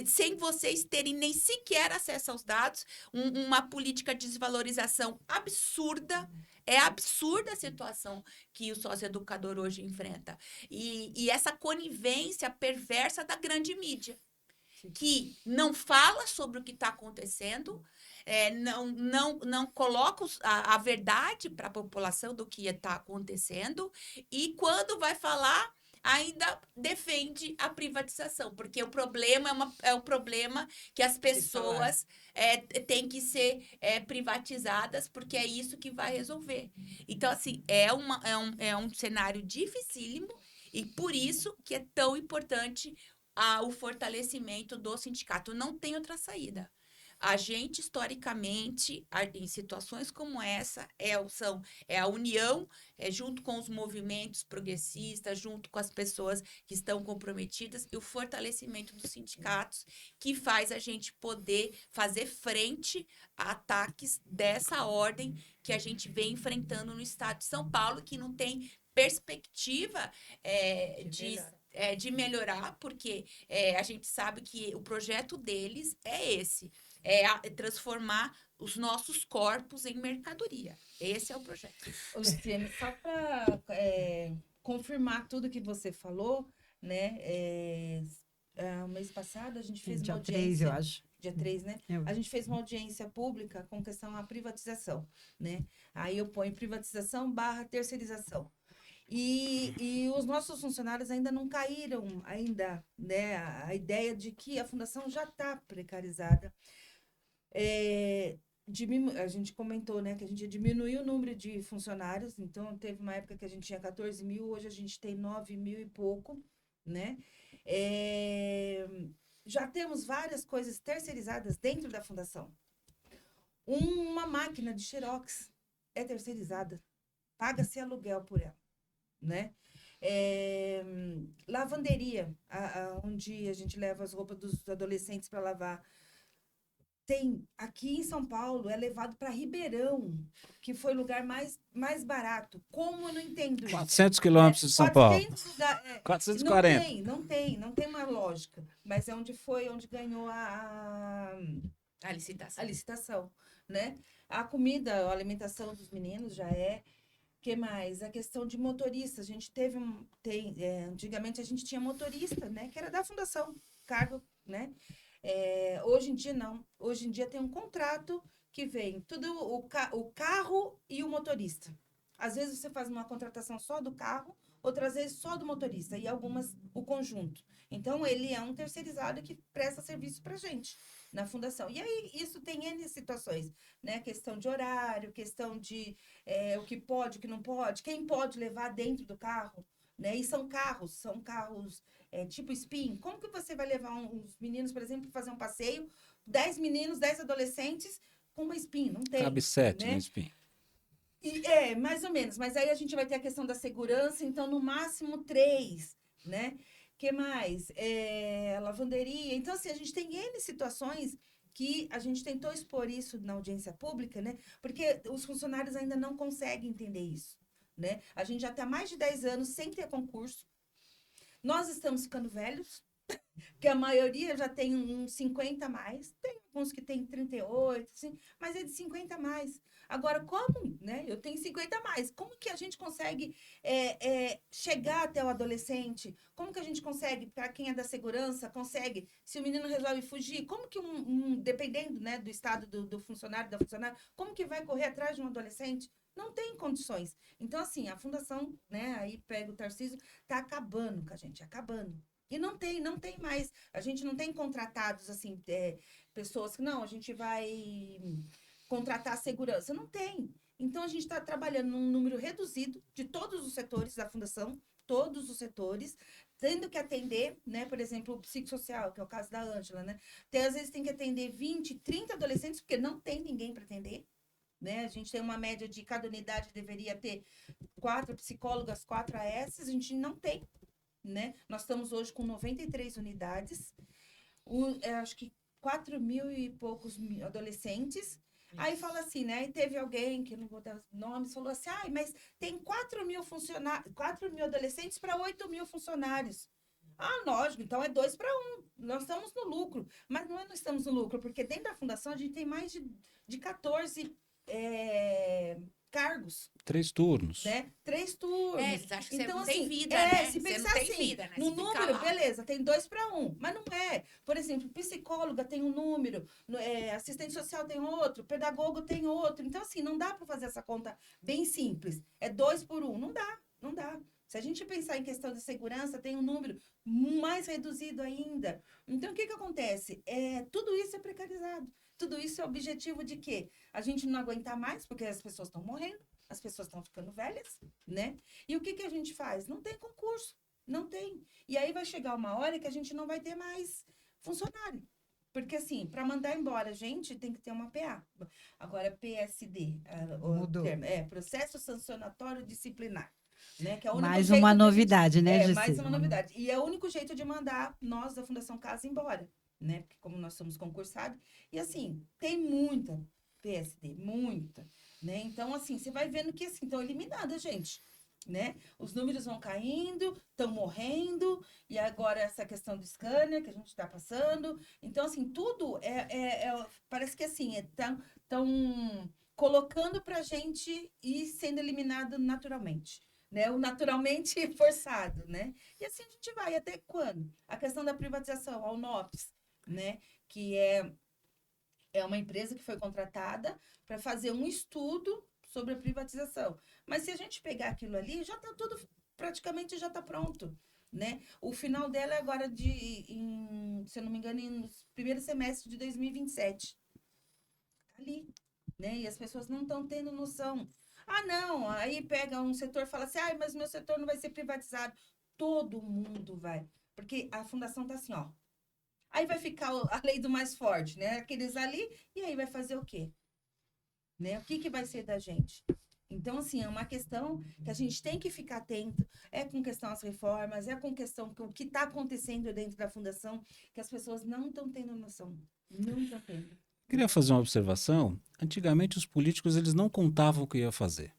sem vocês terem nem sequer acesso aos dados, uma política de desvalorização absurda. É absurda a situação que o socioeducador hoje enfrenta. E essa conivência perversa da grande mídia, que não fala sobre o que está acontecendo, não coloca a verdade para a população do que está acontecendo, e quando vai falar, ainda defende a privatização, porque o problema é um problema que as pessoas têm que ser privatizadas, porque é isso que vai resolver. Então, assim, é um cenário dificílimo, e por isso que é tão importante o fortalecimento do sindicato. Não tem outra saída. A gente, historicamente, em situações como essa, é a união, junto com os movimentos progressistas, junto com as pessoas que estão comprometidas, e o fortalecimento dos sindicatos, que faz a gente poder fazer frente a ataques dessa ordem que a gente vem enfrentando no estado de São Paulo, que não tem perspectiva de melhorar, porque a gente sabe que o projeto deles é esse. Transformar os nossos corpos em mercadoria. Esse é o projeto. Luciene, só para confirmar tudo que você falou, né? O mês passado a gente fez uma dia 3, audiência. eu acho. Dia 3, né? Eu. A gente fez uma audiência pública com questão à privatização, né? Aí eu ponho privatização / terceirização. E os nossos funcionários ainda não caíram, né? A ideia de que a fundação já está precarizada. A gente comentou, né, que a gente diminuiu o número de funcionários, então teve uma época que a gente tinha 14 mil, hoje a gente tem 9 mil e pouco, né? Já temos várias coisas terceirizadas dentro da fundação. Uma máquina de xerox é terceirizada. paga-se aluguel por ela, né? Lavanderia, onde a gente leva as roupas dos adolescentes para lavar. Tem, aqui em São Paulo, é levado para Ribeirão, que foi o lugar mais barato. Como eu não entendo isso? 400 quilômetros de São Paulo. 400 lugar, 440. não tem uma lógica. Mas é onde ganhou A licitação. a licitação, né? A comida, a alimentação dos meninos já é. Que mais? A questão de motorista. A gente antigamente a gente tinha motorista, né? Que era da fundação, cargo, né? Hoje em dia não. Hoje em dia tem um contrato que vem tudo o carro e o motorista. Às vezes você faz uma contratação só do carro, outras vezes só do motorista e algumas o conjunto. Então ele é um terceirizado que presta serviço para gente na fundação. E aí isso tem N situações, né? Questão de horário, questão de o que pode, o que não pode, quem pode levar dentro do carro, né? E são carros tipo spin. Como que você vai levar uns meninos, por exemplo, fazer um passeio, 10 meninos, 10 adolescentes com uma spin? Não tem. Cabe 7 né? no spin. Mais ou menos. Mas aí a gente vai ter a questão da segurança, então no máximo 3, né? Que mais? Lavanderia. Então, assim, a gente tem N situações que a gente tentou expor isso na audiência pública, né? Porque os funcionários ainda não conseguem entender isso, né? A gente já está há mais de 10 anos sem ter concurso. Nós estamos ficando velhos, que a maioria já tem uns 50 a mais. Tem alguns que tem 38, assim, mas é de 50 a mais. Agora, como, né? Eu tenho 50 a mais. Como que a gente consegue chegar até o adolescente? Como que a gente consegue, para quem é da segurança, consegue, se o menino resolve fugir, como que dependendo, né, do estado do funcionário, da funcionária, como que vai correr atrás de um adolescente? Não tem condições. Então, assim, a fundação, né, aí pega o Tarcísio, tá acabando com a gente, acabando. E não tem mais. A gente não tem contratados, assim, pessoas que, não, a gente vai contratar segurança. Não tem. Então, a gente está trabalhando num número reduzido de todos os setores da fundação, todos os setores, tendo que atender, né, por exemplo, o psicossocial, que é o caso da Ângela, né? Às vezes tem que atender 20, 30 adolescentes, porque não tem ninguém para atender. Né? A gente tem uma média de cada unidade deveria ter 4 psicólogas, 4 AS, a gente não tem, né? Nós estamos hoje com 93 unidades, acho que 4 mil e poucos adolescentes. Aí fala assim, né? E teve alguém, que eu não vou dar nomes, falou assim, mas tem 4 mil adolescentes para 8 mil funcionários. Lógico, então é 2 para 1. Nós estamos no lucro. Mas não estamos no lucro, porque dentro da fundação a gente tem mais de 14 cargos. 3 turnos. Né? 3 turnos. Eles acham que então, você não assim, tem vida, né? Se Você pensar não tem assim, vida, né? no Você fica número, lá. beleza, tem 2 para 1, mas não é. Por exemplo, psicóloga tem um número, assistente social tem outro, pedagogo tem outro. Então, assim, não dá para fazer essa conta bem simples. É 2 por 1. Não dá. Se a gente pensar em questão de segurança, tem um número mais reduzido ainda. Então, o que acontece? Tudo isso é precarizado. Tudo isso é objetivo de quê? A gente não aguentar mais, porque as pessoas estão morrendo, as pessoas estão ficando velhas, né? E o que a gente faz? Não tem concurso, não tem. E aí vai chegar uma hora que a gente não vai ter mais funcionário. Porque, assim, para mandar embora a gente, tem que ter uma PA. Agora, PSD, Mudou. o termo, Processo Sancionatório Disciplinar. Né? Que é o único Mais jeito uma da gente- novidade, né, Gisele? mais uma novidade. E é o único jeito de mandar nós da Fundação Casa embora, né? Porque como nós somos concursados, e assim, tem muita PSD, muita, né? Então, assim, você vai vendo que, assim, estão eliminando a gente, né? Os números vão caindo, estão morrendo, e agora essa questão do scanner que a gente está passando. Então, assim, tudo parece que, assim, estão colocando pra gente ir sendo eliminado naturalmente. Né, o naturalmente forçado, né? E assim a gente vai até quando? A questão da privatização, a Unops, né? Que é uma empresa que foi contratada para fazer um estudo sobre a privatização. Mas se a gente pegar aquilo ali, já está tudo, praticamente já está pronto, né? O final dela é agora se eu não me engano, no primeiro semestre de 2027. Ali, né? E as pessoas não estão tendo noção. Não, aí pega um setor e fala assim, mas meu setor não vai ser privatizado. Todo mundo vai. Porque a fundação tá assim, ó. Aí vai ficar a lei do mais forte, né? Aqueles ali, e aí vai fazer o quê? Né? O que vai ser da gente? Então, assim, é uma questão que a gente tem que ficar atento. É com questão às reformas, é com questão que o que está acontecendo dentro da fundação, que as pessoas não estão tendo noção. Não estão tendo. Queria fazer uma observação. Antigamente, os políticos eles não contavam o que ia fazer,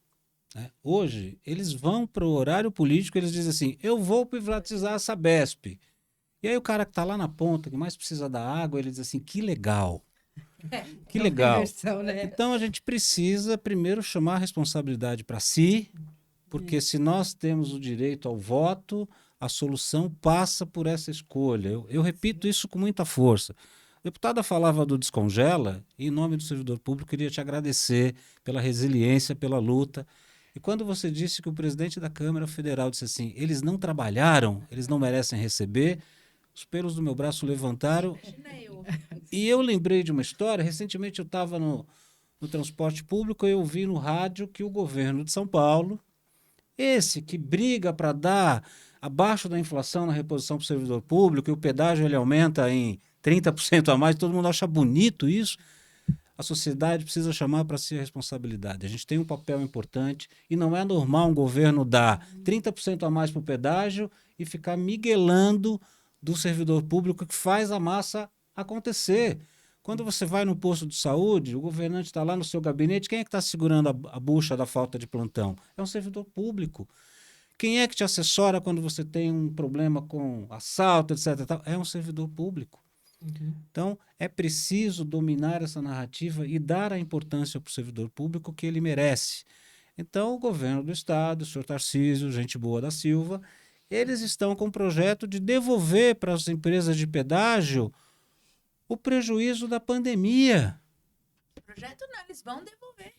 né? Hoje, eles vão para o horário político, eles dizem assim, eu vou privatizar a Sabesp. E aí o cara que está lá na ponta, que mais precisa da água, ele diz assim, que legal. Que É uma legal. inversão, né? Então a gente precisa primeiro chamar a responsabilidade para si, porque se nós temos o direito ao voto, a solução passa por essa escolha. Eu repito isso com muita força. A deputada falava do Descongela, e em nome do servidor público, queria te agradecer pela resiliência, pela luta. E quando você disse que o presidente da Câmara Federal disse assim, eles não trabalharam, eles não merecem receber, os pelos do meu braço levantaram. Imagina eu. E eu lembrei de uma história, recentemente eu estava no transporte público e eu vi no rádio que o governo de São Paulo, esse que briga para dar abaixo da inflação na reposição para o servidor público, e o pedágio ele aumenta em 30% a mais, todo mundo acha bonito isso, a sociedade precisa chamar para si a responsabilidade. A gente tem um papel importante e não é normal um governo dar 30% a mais para o pedágio e ficar miguelando do servidor público que faz a massa acontecer. Quando você vai no posto de saúde, o governante está lá no seu gabinete, quem é que está segurando a bucha da falta de plantão? É um servidor público. Quem é que te assessora quando você tem um problema com assalto, etc. É um servidor público. Então, é preciso dominar essa narrativa e dar a importância para o servidor público que ele merece. Então, o governo do Estado, o senhor Tarcísio, gente boa da Silva, eles estão com um projeto de devolver para as empresas de pedágio o prejuízo da pandemia. O projeto não, eles vão devolver.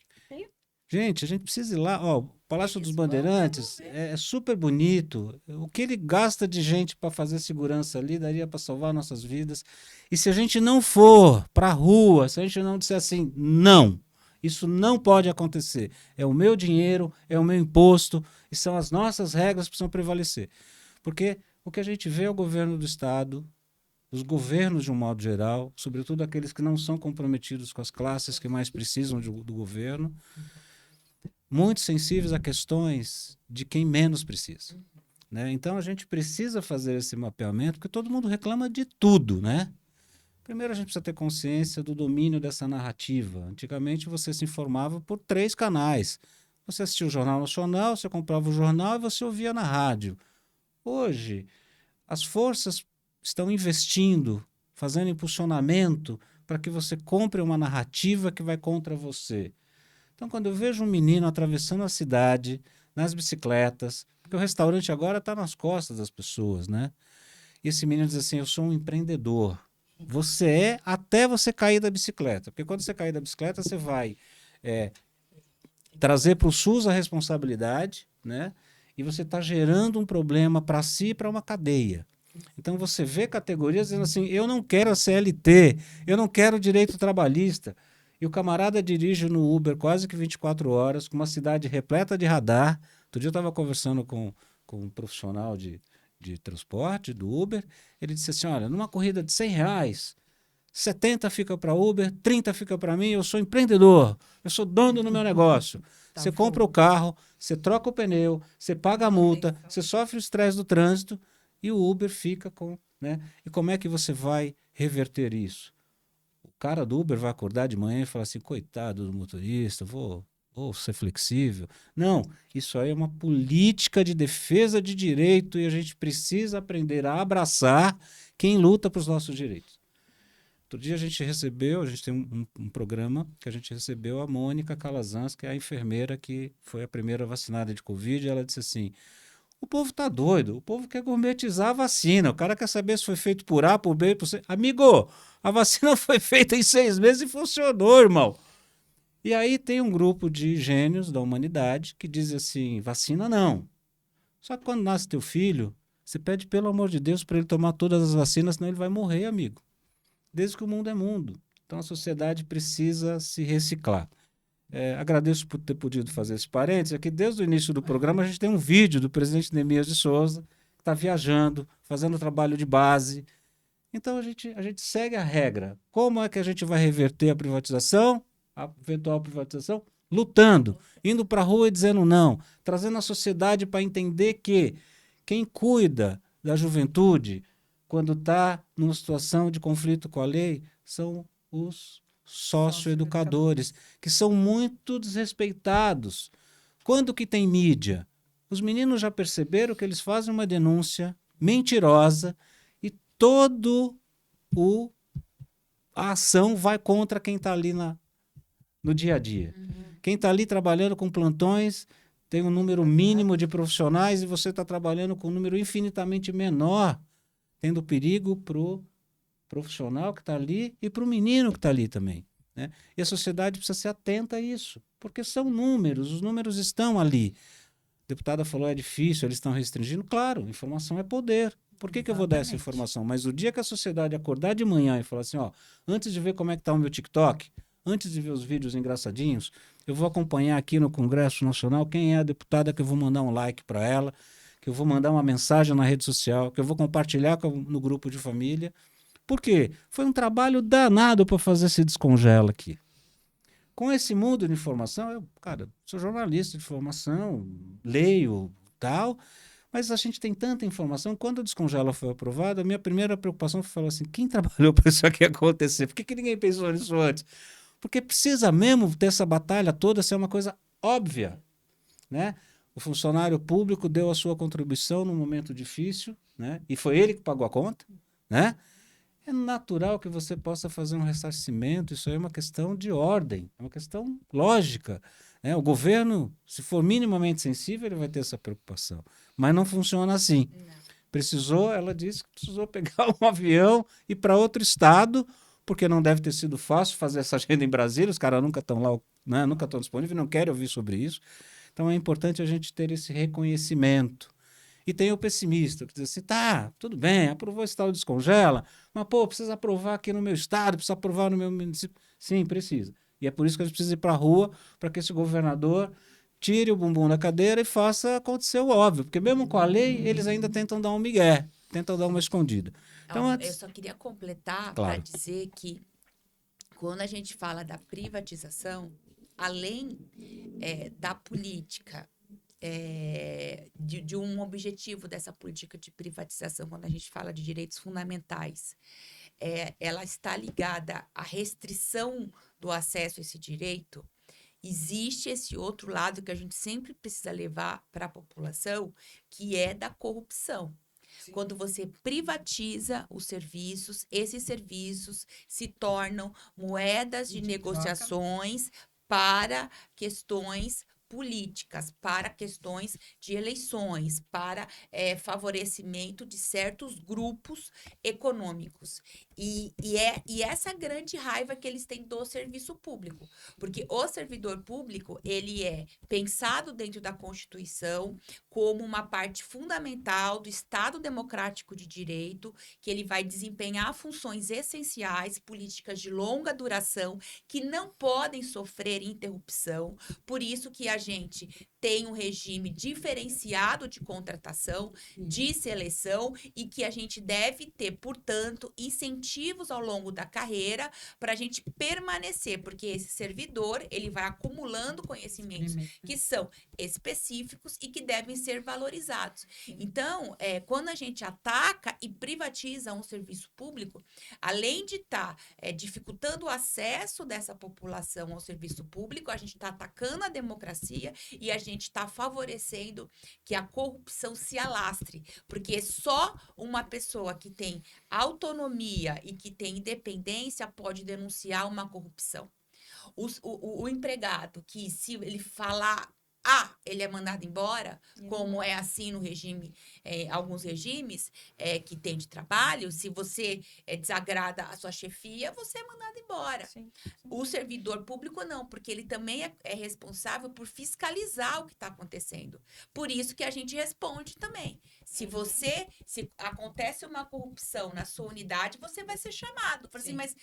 Gente, a gente precisa ir lá. Ó, o Palácio Eles dos vão Bandeirantes devolver. é super bonito. O que ele gasta de gente para fazer segurança ali daria para salvar nossas vidas. E se a gente não for para a rua, se a gente não disser assim, não, isso não pode acontecer. É o meu dinheiro, é o meu imposto, e são as nossas regras que precisam prevalecer. Porque o que a gente vê é o governo do Estado, os governos de um modo geral, sobretudo aqueles que não são comprometidos com as classes que mais precisam do governo, muito sensíveis a questões de quem menos precisa, né? Então a gente precisa fazer esse mapeamento, porque todo mundo reclama de tudo, né? Primeiro a gente precisa ter consciência do domínio dessa narrativa. Antigamente você se informava por 3 canais. Você assistia o Jornal Nacional, você comprava o jornal e você ouvia na rádio. Hoje, as forças estão investindo, fazendo impulsionamento para que você compre uma narrativa que vai contra você. Então, quando eu vejo um menino atravessando a cidade, nas bicicletas, porque o restaurante agora está nas costas das pessoas, né? E esse menino diz assim, eu sou um empreendedor. Você é até você cair da bicicleta. Porque quando você cair da bicicleta, você vai trazer para o SUS a responsabilidade, né? E você está gerando um problema para si e para uma cadeia. Então, você vê categorias dizendo assim, eu não quero a CLT, eu não quero direito trabalhista. E o camarada dirige no Uber quase que 24 horas, com uma cidade repleta de radar. Outro dia eu estava conversando com um profissional de transporte do Uber. Ele disse assim, olha, numa corrida de R$100, 70 fica para Uber, 30 fica para mim, eu sou empreendedor, eu sou dono do meu negócio. Tá Você compra o carro, você troca o pneu, você paga a multa, você sofre o estresse do trânsito e o Uber fica com... né? E como é que você vai reverter isso? O cara do Uber vai acordar de manhã e falar assim, coitado do motorista, vou ser flexível. Não, isso aí é uma política de defesa de direito e a gente precisa aprender a abraçar quem luta para os nossos direitos. Outro dia a gente tem um programa que a gente recebeu a Mônica Calazans, que é a enfermeira que foi a primeira vacinada de Covid, e ela disse assim, o povo está doido, o povo quer gourmetizar a vacina, o cara quer saber se foi feito por A, por B, por C. Amigo, a vacina foi feita em 6 meses e funcionou, irmão. E aí tem um grupo de gênios da humanidade que diz assim, vacina não. Só que quando nasce teu filho, você pede pelo amor de Deus para ele tomar todas as vacinas, senão ele vai morrer, amigo. Desde que o mundo é mundo. Então a sociedade precisa se reciclar. Agradeço por ter podido fazer esse parênteses. Aqui desde o início do programa a gente tem um vídeo do presidente Neemias de Souza, que está viajando, fazendo trabalho de base. Então a gente segue a regra. Como é que a gente vai reverter a privatização, a eventual privatização? lutando, indo para a rua e dizendo não, trazendo a sociedade para entender que quem cuida da juventude, quando está numa situação de conflito com a lei, são os socioeducadores, que são muito desrespeitados. Quando que tem mídia? Os meninos já perceberam que eles fazem uma denúncia mentirosa e todo a ação vai contra quem está ali no dia a dia. Quem está ali trabalhando com plantões tem um número mínimo de profissionais e você está trabalhando com um número infinitamente menor, tendo perigo para o profissional que está ali e para o menino que está ali também. Né? E a sociedade precisa ser atenta a isso, porque são números, os números estão ali. A deputada falou, é difícil, eles estão restringindo. Claro, informação é poder. Por que eu vou dar essa informação? Mas o dia que a sociedade acordar de manhã e falar assim, ó, antes de ver como é que está o meu TikTok, antes de ver os vídeos engraçadinhos, eu vou acompanhar aqui no Congresso Nacional quem é a deputada que eu vou mandar um like para ela, que eu vou mandar uma mensagem na rede social, que eu vou compartilhar no grupo de família. Por quê? Foi um trabalho danado para fazer esse descongela aqui. Com esse mundo de informação, eu, cara, sou jornalista de formação, leio, tal, mas a gente tem tanta informação. Quando o Descongela foi aprovado, a minha primeira preocupação foi falar assim, quem trabalhou para isso aqui acontecer? Por que ninguém pensou nisso antes? Porque precisa mesmo ter essa batalha toda ser uma coisa óbvia, né? O funcionário público deu a sua contribuição num momento difícil, né? E foi ele que pagou a conta, né? É natural que você possa fazer um ressarcimento, isso aí é uma questão de ordem, é uma questão lógica. Né? O governo, se for minimamente sensível, ele vai ter essa preocupação. Mas não funciona assim. Não. Ela disse que precisou pegar um avião e ir para outro estado, porque não deve ter sido fácil fazer essa agenda em Brasília, os caras nunca estão lá, né? Nunca estão disponíveis, não querem ouvir sobre isso. Então é importante a gente ter esse reconhecimento. E tem o pessimista, que diz assim, tá, tudo bem, aprovou esse tal de Descongela, mas, pô, precisa aprovar aqui no meu estado, precisa aprovar no meu município. Sim, precisa. E é por isso que a gente precisa ir para a rua, para que esse governador tire o bumbum da cadeira e faça acontecer o óbvio. Porque mesmo com a lei, eles ainda tentam dar um migué, tentam dar uma escondida. Então, eu só queria completar para claro, dizer que quando a gente fala da privatização, além da política, de um objetivo dessa política de privatização, quando a gente fala de direitos fundamentais, ela está ligada à restrição do acesso a esse direito. Existe esse outro lado que a gente sempre precisa levar para a população, que é da corrupção. Sim. Quando você privatiza os serviços, esses serviços se tornam moedas de negociações para questões políticas, para questões de eleições, para favorecimento de certos grupos econômicos. E essa grande raiva que eles têm do serviço público, porque o servidor público, ele é pensado dentro da Constituição como uma parte fundamental do Estado Democrático de Direito, que ele vai desempenhar funções essenciais, políticas de longa duração, que não podem sofrer interrupção. Por isso que a gente tem um regime diferenciado de contratação, de seleção, e que a gente deve ter, portanto, incentivos ao longo da carreira para a gente permanecer, porque esse servidor, ele vai acumulando conhecimentos que são específicos e que devem ser valorizados. Então, quando a gente ataca e privatiza um serviço público, além de estar dificultando o acesso dessa população ao serviço público, a gente está atacando a democracia e a gente está favorecendo que a corrupção se alastre, porque só uma pessoa que tem autonomia e que tem independência pode denunciar uma corrupção. O empregado que, se ele falar ele é mandado embora, como é assim no regime, alguns regimes que tem de trabalho, se você desagrada a sua chefia, você é mandado embora. Sim. O servidor público não, porque ele também é responsável por fiscalizar o que está acontecendo. Por isso que a gente responde também. Se acontece uma corrupção na sua unidade, você vai ser chamado. Assim, mas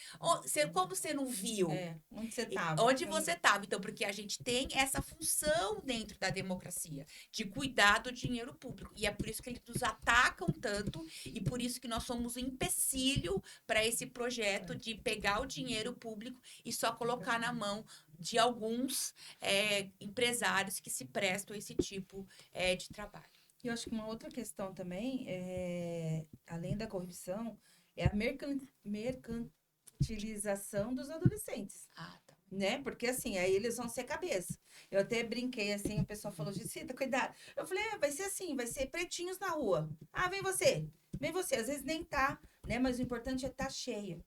como você não viu? Onde você estava? Onde você estava. Então, porque a gente tem essa função dentro da democracia, de cuidar do dinheiro público. E é por isso que eles nos atacam tanto e por isso que nós somos um empecilho para esse projeto de pegar o dinheiro público e só colocar na mão de alguns empresários que se prestam a esse tipo de trabalho. E eu acho que uma outra questão também, além da corrupção, é a mercantilização dos adolescentes. Ah, tá. Né? Porque assim, aí eles vão ser cabeça. Eu até brinquei assim, o pessoal falou, Gicita, cuidado. Eu falei, vai ser assim, vai ser pretinhos na rua. Ah, vem você. Às vezes nem tá, né? Mas o importante é estar cheio.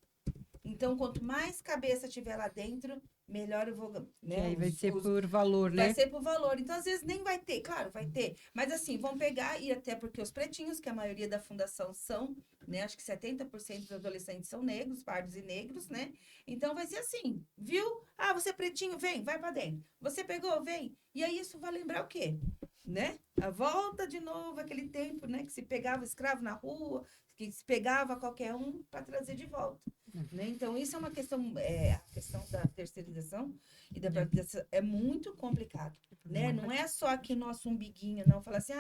Então, quanto mais cabeça tiver lá dentro, melhor eu vou, né? Que aí vai ser por valor, né? Vai ser por valor. Então, às vezes, nem vai ter. Claro, vai ter. Mas, assim, vão pegar, e até porque os pretinhos, que a maioria da fundação são, né? Acho que 70% dos adolescentes são negros, pardos e negros, né? Então, vai ser assim, viu? Ah, você é pretinho, vem, vai pra dentro. Você pegou, vem. E aí, isso vai lembrar o quê? Né? A volta de novo, aquele tempo, né? Que se pegava escravo na rua, que se pegava qualquer um para trazer de volta. Né? Então, isso é uma questão, a questão da terceirização e da privatização é muito complicado. Né? Não é só aqui nosso umbiguinho, não. Falar assim,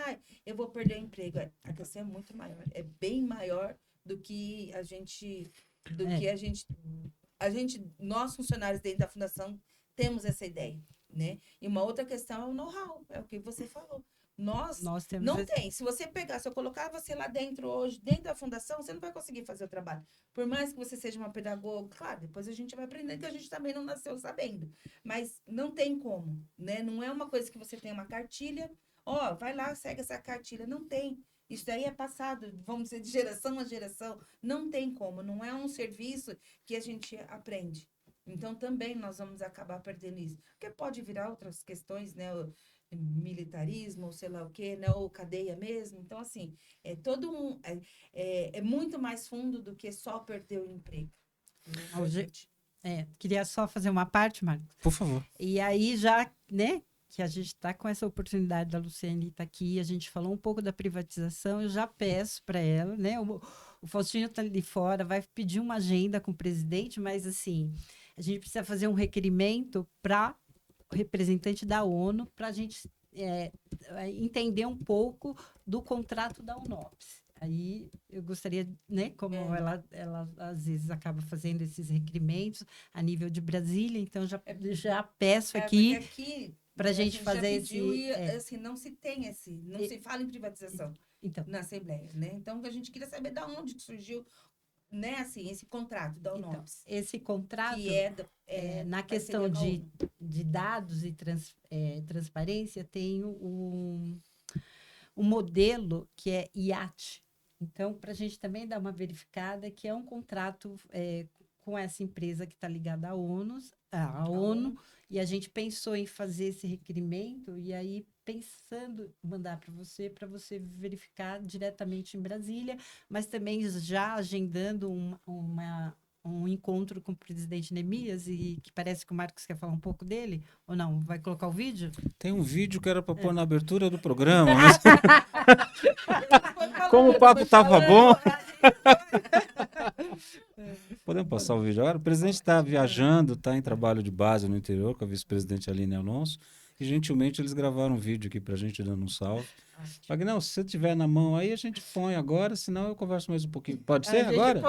eu vou perder o emprego. A questão é muito maior, é bem maior do que a gente, nós funcionários dentro da fundação, temos essa ideia. Né? E uma outra questão é o know-how, é o que você falou. Nós temos não tem. Se você pegar, se eu colocar você lá dentro hoje, dentro da fundação, você não vai conseguir fazer o trabalho. Por mais que você seja uma pedagoga, claro, depois a gente vai aprender que a gente também não nasceu sabendo. Mas não tem como, né? Não é uma coisa que você tem uma cartilha, vai lá, segue essa cartilha. Não tem. Isso daí é passado, vamos dizer, de geração a geração. Não tem como. Não é um serviço que a gente aprende. Então, também nós vamos acabar perdendo isso. Porque pode virar outras questões, né? Militarismo, ou sei lá o quê, né? Ou cadeia mesmo. Então, assim, é muito mais fundo do que só perder o emprego. Queria só fazer uma parte, Marcos. Por favor. E aí, já, né, que a gente está com essa oportunidade da Luciane estar aqui, a gente falou um pouco da privatização, eu já peço para ela, né? O Faustino está ali fora, vai pedir uma agenda com o presidente, mas, assim, a gente precisa fazer um requerimento para o representante da ONU, para a gente entender um pouco do contrato da UNOPS. Aí eu gostaria, né, como ela às vezes acaba fazendo esses requerimentos a nível de Brasília, então já peço aqui para a gente fazer assim, não se tem não se fala em privatização na Assembleia, né? Então a gente queria saber de onde que surgiu, né, assim, esse contrato da UNOPS. Então, esse contrato, que na questão de dados e transparência, tem um modelo que é IAT. Então, para a gente também dar uma verificada, que é um contrato com essa empresa que está ligada à ONU, e a gente pensou em fazer esse requerimento, e aí pensando mandar para você verificar diretamente em Brasília, mas também já agendando um encontro com o presidente Neemias, e que parece que o Marcos quer falar um pouco dele, ou não? Vai colocar o vídeo? Tem um vídeo que era para pôr na abertura do programa, mas como o papo estava bom, podemos passar o vídeo agora? O presidente está viajando, está em trabalho de base no interior com a vice-presidente Aline Alonso, e gentilmente eles gravaram um vídeo aqui para a gente dando um salve. Magnão, se você tiver na mão aí, a gente põe agora, senão eu converso mais um pouquinho. Pode ser agora?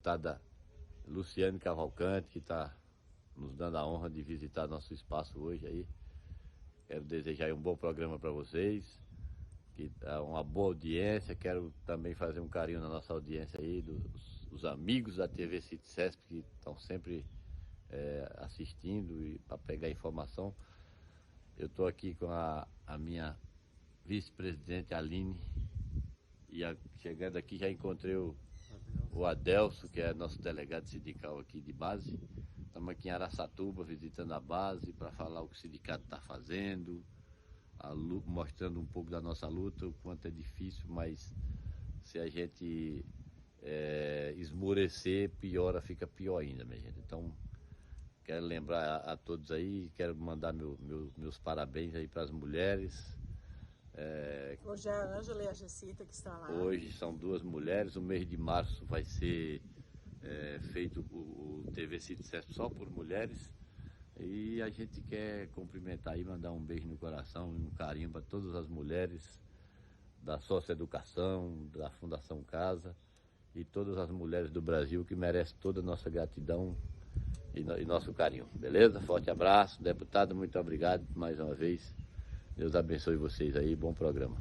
Da Luciane Cavalcante, que está nos dando a honra de visitar nosso espaço hoje aí. Quero desejar aí um bom programa para vocês, que dá uma boa audiência. Quero também fazer um carinho na nossa audiência aí, dos amigos da TV City Cesp, que estão sempre assistindo e para pegar informação. Eu estou aqui com a minha vice-presidente Aline, e chegando aqui já encontrei o Adelso, que é nosso delegado sindical aqui de base. Estamos aqui em Araçatuba visitando a base para falar o que o sindicato está fazendo, mostrando um pouco da nossa luta, o quanto é difícil, mas se a gente esmorecer, fica pior ainda, minha gente. Então, quero lembrar a todos aí, quero mandar meus parabéns aí para as mulheres. Hoje é a Ângela e a Jessita que estão lá. Hoje são 2 mulheres, o mês de março vai ser feito o TV City Cesp só por mulheres. E a gente quer cumprimentar e mandar um beijo no coração e um carinho para todas as mulheres da Socioeducação, da Fundação Casa e todas as mulheres do Brasil que merecem toda a nossa gratidão e nosso carinho. Beleza? Forte abraço. Deputado, muito obrigado mais uma vez. Deus abençoe vocês aí. Bom programa.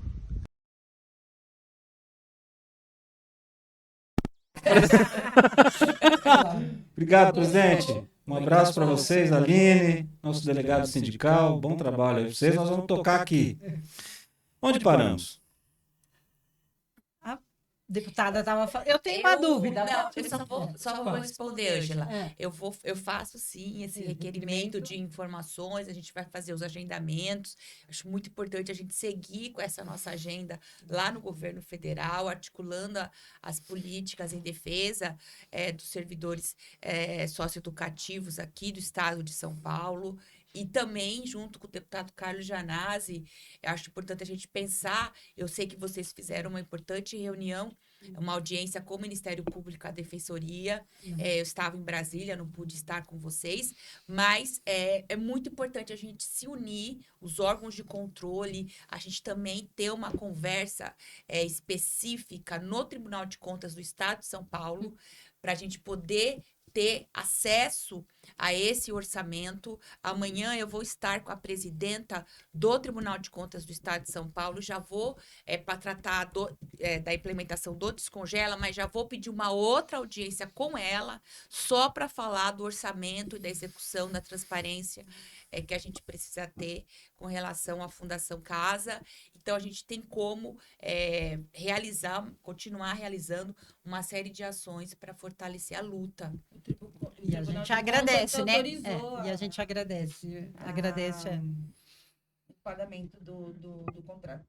Obrigado, presidente. Um abraço para vocês, Aline, nosso delegado sindical. Bom trabalho aí para vocês. Nós vamos tocar aqui. Onde paramos? Deputada estava falando. Eu tenho uma dúvida. Não, eu só vou responder, Ângela. É. Eu faço sim esse requerimento de informações, a gente vai fazer os agendamentos. Acho muito importante a gente seguir com essa nossa agenda lá no governo federal, articulando as políticas em defesa dos servidores socioeducativos aqui do estado de São Paulo. E também, junto com o deputado Carlos Janazzi, eu acho importante a gente pensar, eu sei que vocês fizeram uma importante reunião, uma audiência com o Ministério Público, a Defensoria, eu estava em Brasília, não pude estar com vocês, mas é muito importante a gente se unir, os órgãos de controle, a gente também ter uma conversa específica no Tribunal de Contas do Estado de São Paulo, para a gente poder ter acesso a esse orçamento. Amanhã eu vou estar com a presidenta do Tribunal de Contas do Estado de São Paulo, já vou para tratar da implementação do Descongela, mas já vou pedir uma outra audiência com ela, só para falar do orçamento e da execução, da transparência que a gente precisa ter com relação à Fundação Casa. Então, a gente tem como continuar realizando uma série de ações para fortalecer a luta. E a gente agradece, né? E a gente agradece. O pagamento do contrato.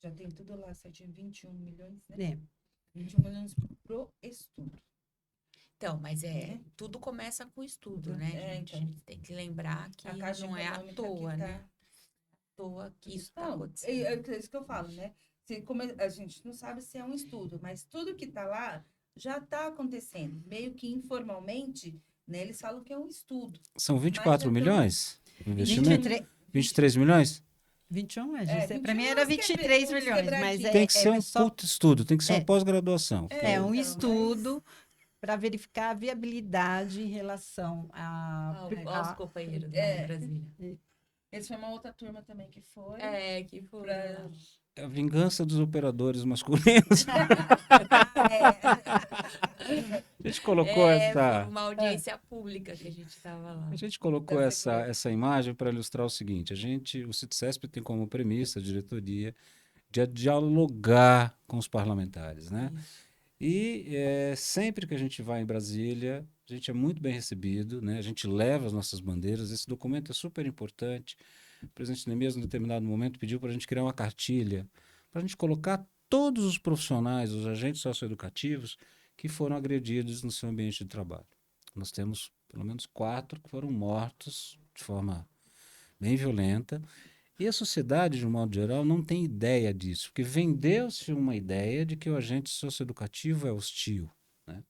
Já tem tudo lá, certinho, 21 milhões, né? 21 milhões pro estudo. Então, mas tudo começa com estudo, né, gente? Então. A gente tem que lembrar que não é à toa, né? À toa que isso está acontecendo. É isso que eu falo, né? A gente não sabe se é um estudo, mas tudo que está lá já está acontecendo. Meio que informalmente, né? Eles falam que é um estudo. São 24 milhões? Investimento? 23, 23 milhões? 21, para 21 mim era uns 23 milhões, mas Tem que ser um só puto estudo, tem que ser uma pós-graduação. um então, estudo para verificar a viabilidade em relação Aos companheiros da Brasília. Esse foi uma outra turma também que foi. Que foi. Pra... É a vingança dos operadores masculinos. A gente colocou essa... Uma audiência pública que a gente estava lá. A gente colocou essa imagem para ilustrar o seguinte: o CITCESP tem como premissa, a diretoria, de dialogar com os parlamentares, né? E sempre que a gente vai em Brasília, a gente é muito bem recebido, né? A gente leva as nossas bandeiras. Esse documento é super importante. O presidente Neemias, em determinado momento, pediu para a gente criar uma cartilha para a gente colocar todos os profissionais, os agentes socioeducativos que foram agredidos no seu ambiente de trabalho. Nós temos pelo menos 4 que foram mortos de forma bem violenta. E a sociedade, de um modo geral, não tem ideia disso, porque vendeu-se uma ideia de que o agente socioeducativo é hostil, né?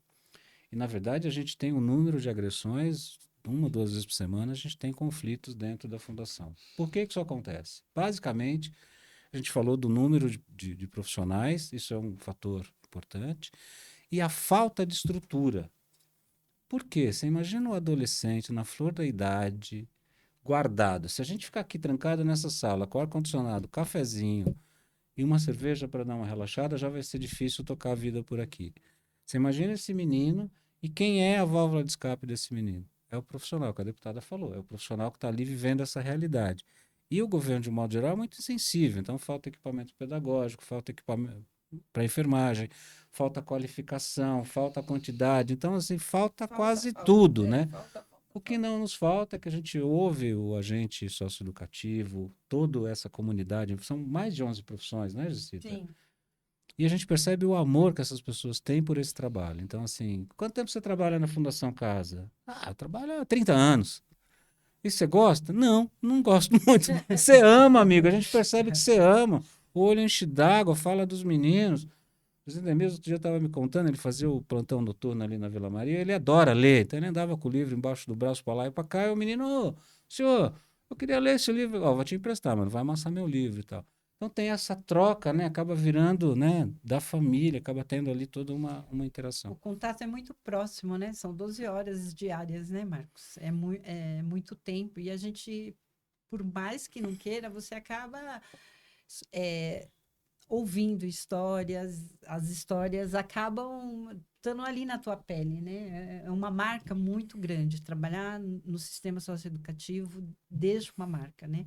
E, na verdade, a gente tem um número de agressões, 1 ou 2 vezes por semana, a gente tem conflitos dentro da fundação. Por que isso acontece? Basicamente, a gente falou do número de profissionais, isso é um fator importante, e a falta de estrutura. Por quê? Você imagina um adolescente na flor da idade, guardado. Se a gente ficar aqui trancado nessa sala com ar-condicionado, cafezinho e uma cerveja para dar uma relaxada, já vai ser difícil tocar a vida por aqui. Você imagina esse menino e quem é a válvula de escape desse menino? É o profissional, que a deputada falou. É o profissional que está ali vivendo essa realidade. E o governo, de um modo geral, é muito insensível. Então, falta equipamento pedagógico, falta equipamento para enfermagem, falta qualificação, falta quantidade. Então, assim, falta quase tudo, né? O que não nos falta é que a gente ouve o agente socioeducativo, toda essa comunidade, são mais de 11 profissões, né, Jessita? Sim. E a gente percebe o amor que essas pessoas têm por esse trabalho. Então, assim, quanto tempo você trabalha na Fundação Casa? Eu trabalho há 30 anos. E você gosta? Não, não gosto muito. Você ama, amigo. A gente percebe que você ama. O olho enche d'água, fala dos meninos. O presidente mesmo outro dia estava me contando, ele fazia o plantão noturno ali na Vila Maria, ele adora ler, então ele andava com o livro embaixo do braço para lá e para cá, e o menino, senhor, eu queria ler esse livro, vou te emprestar, mano, vai amassar meu livro e tal. Então tem essa troca, né? Acaba virando, né, da família, acaba tendo ali toda uma interação. O contato é muito próximo, né? São 12 horas diárias, né, Marcos? É muito tempo. E a gente, por mais que não queira, você acaba ouvindo histórias, as histórias acabam estando ali na tua pele, né? É uma marca muito grande. Trabalhar no sistema socioeducativo deixa uma marca, né?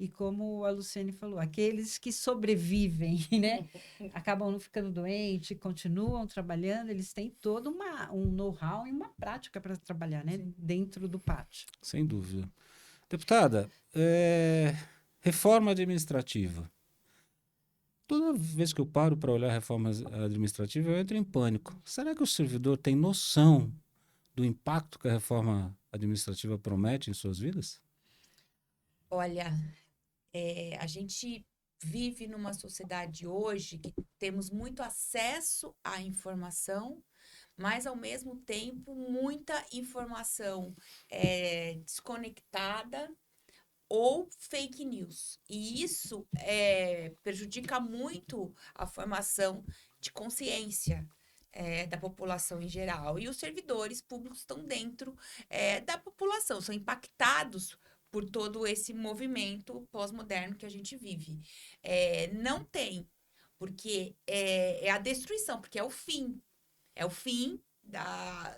E como a Luciane falou, aqueles que sobrevivem, né? Acabam não ficando doentes, continuam trabalhando, eles têm todo um know-how e uma prática para trabalhar, né? Dentro do pátio. Sem dúvida. Deputada, reforma administrativa. Toda vez que eu paro para olhar a reforma administrativa, eu entro em pânico. Será que o servidor tem noção do impacto que a reforma administrativa promete em suas vidas? Olha, a gente vive numa sociedade hoje que temos muito acesso à informação, mas, ao mesmo tempo, muita informação desconectada ou fake news. E isso prejudica muito a formação de consciência da população em geral. E os servidores públicos estão dentro da população, são impactados por todo esse movimento pós-moderno que a gente vive. Não tem, porque é a destruição, porque é o fim. É o fim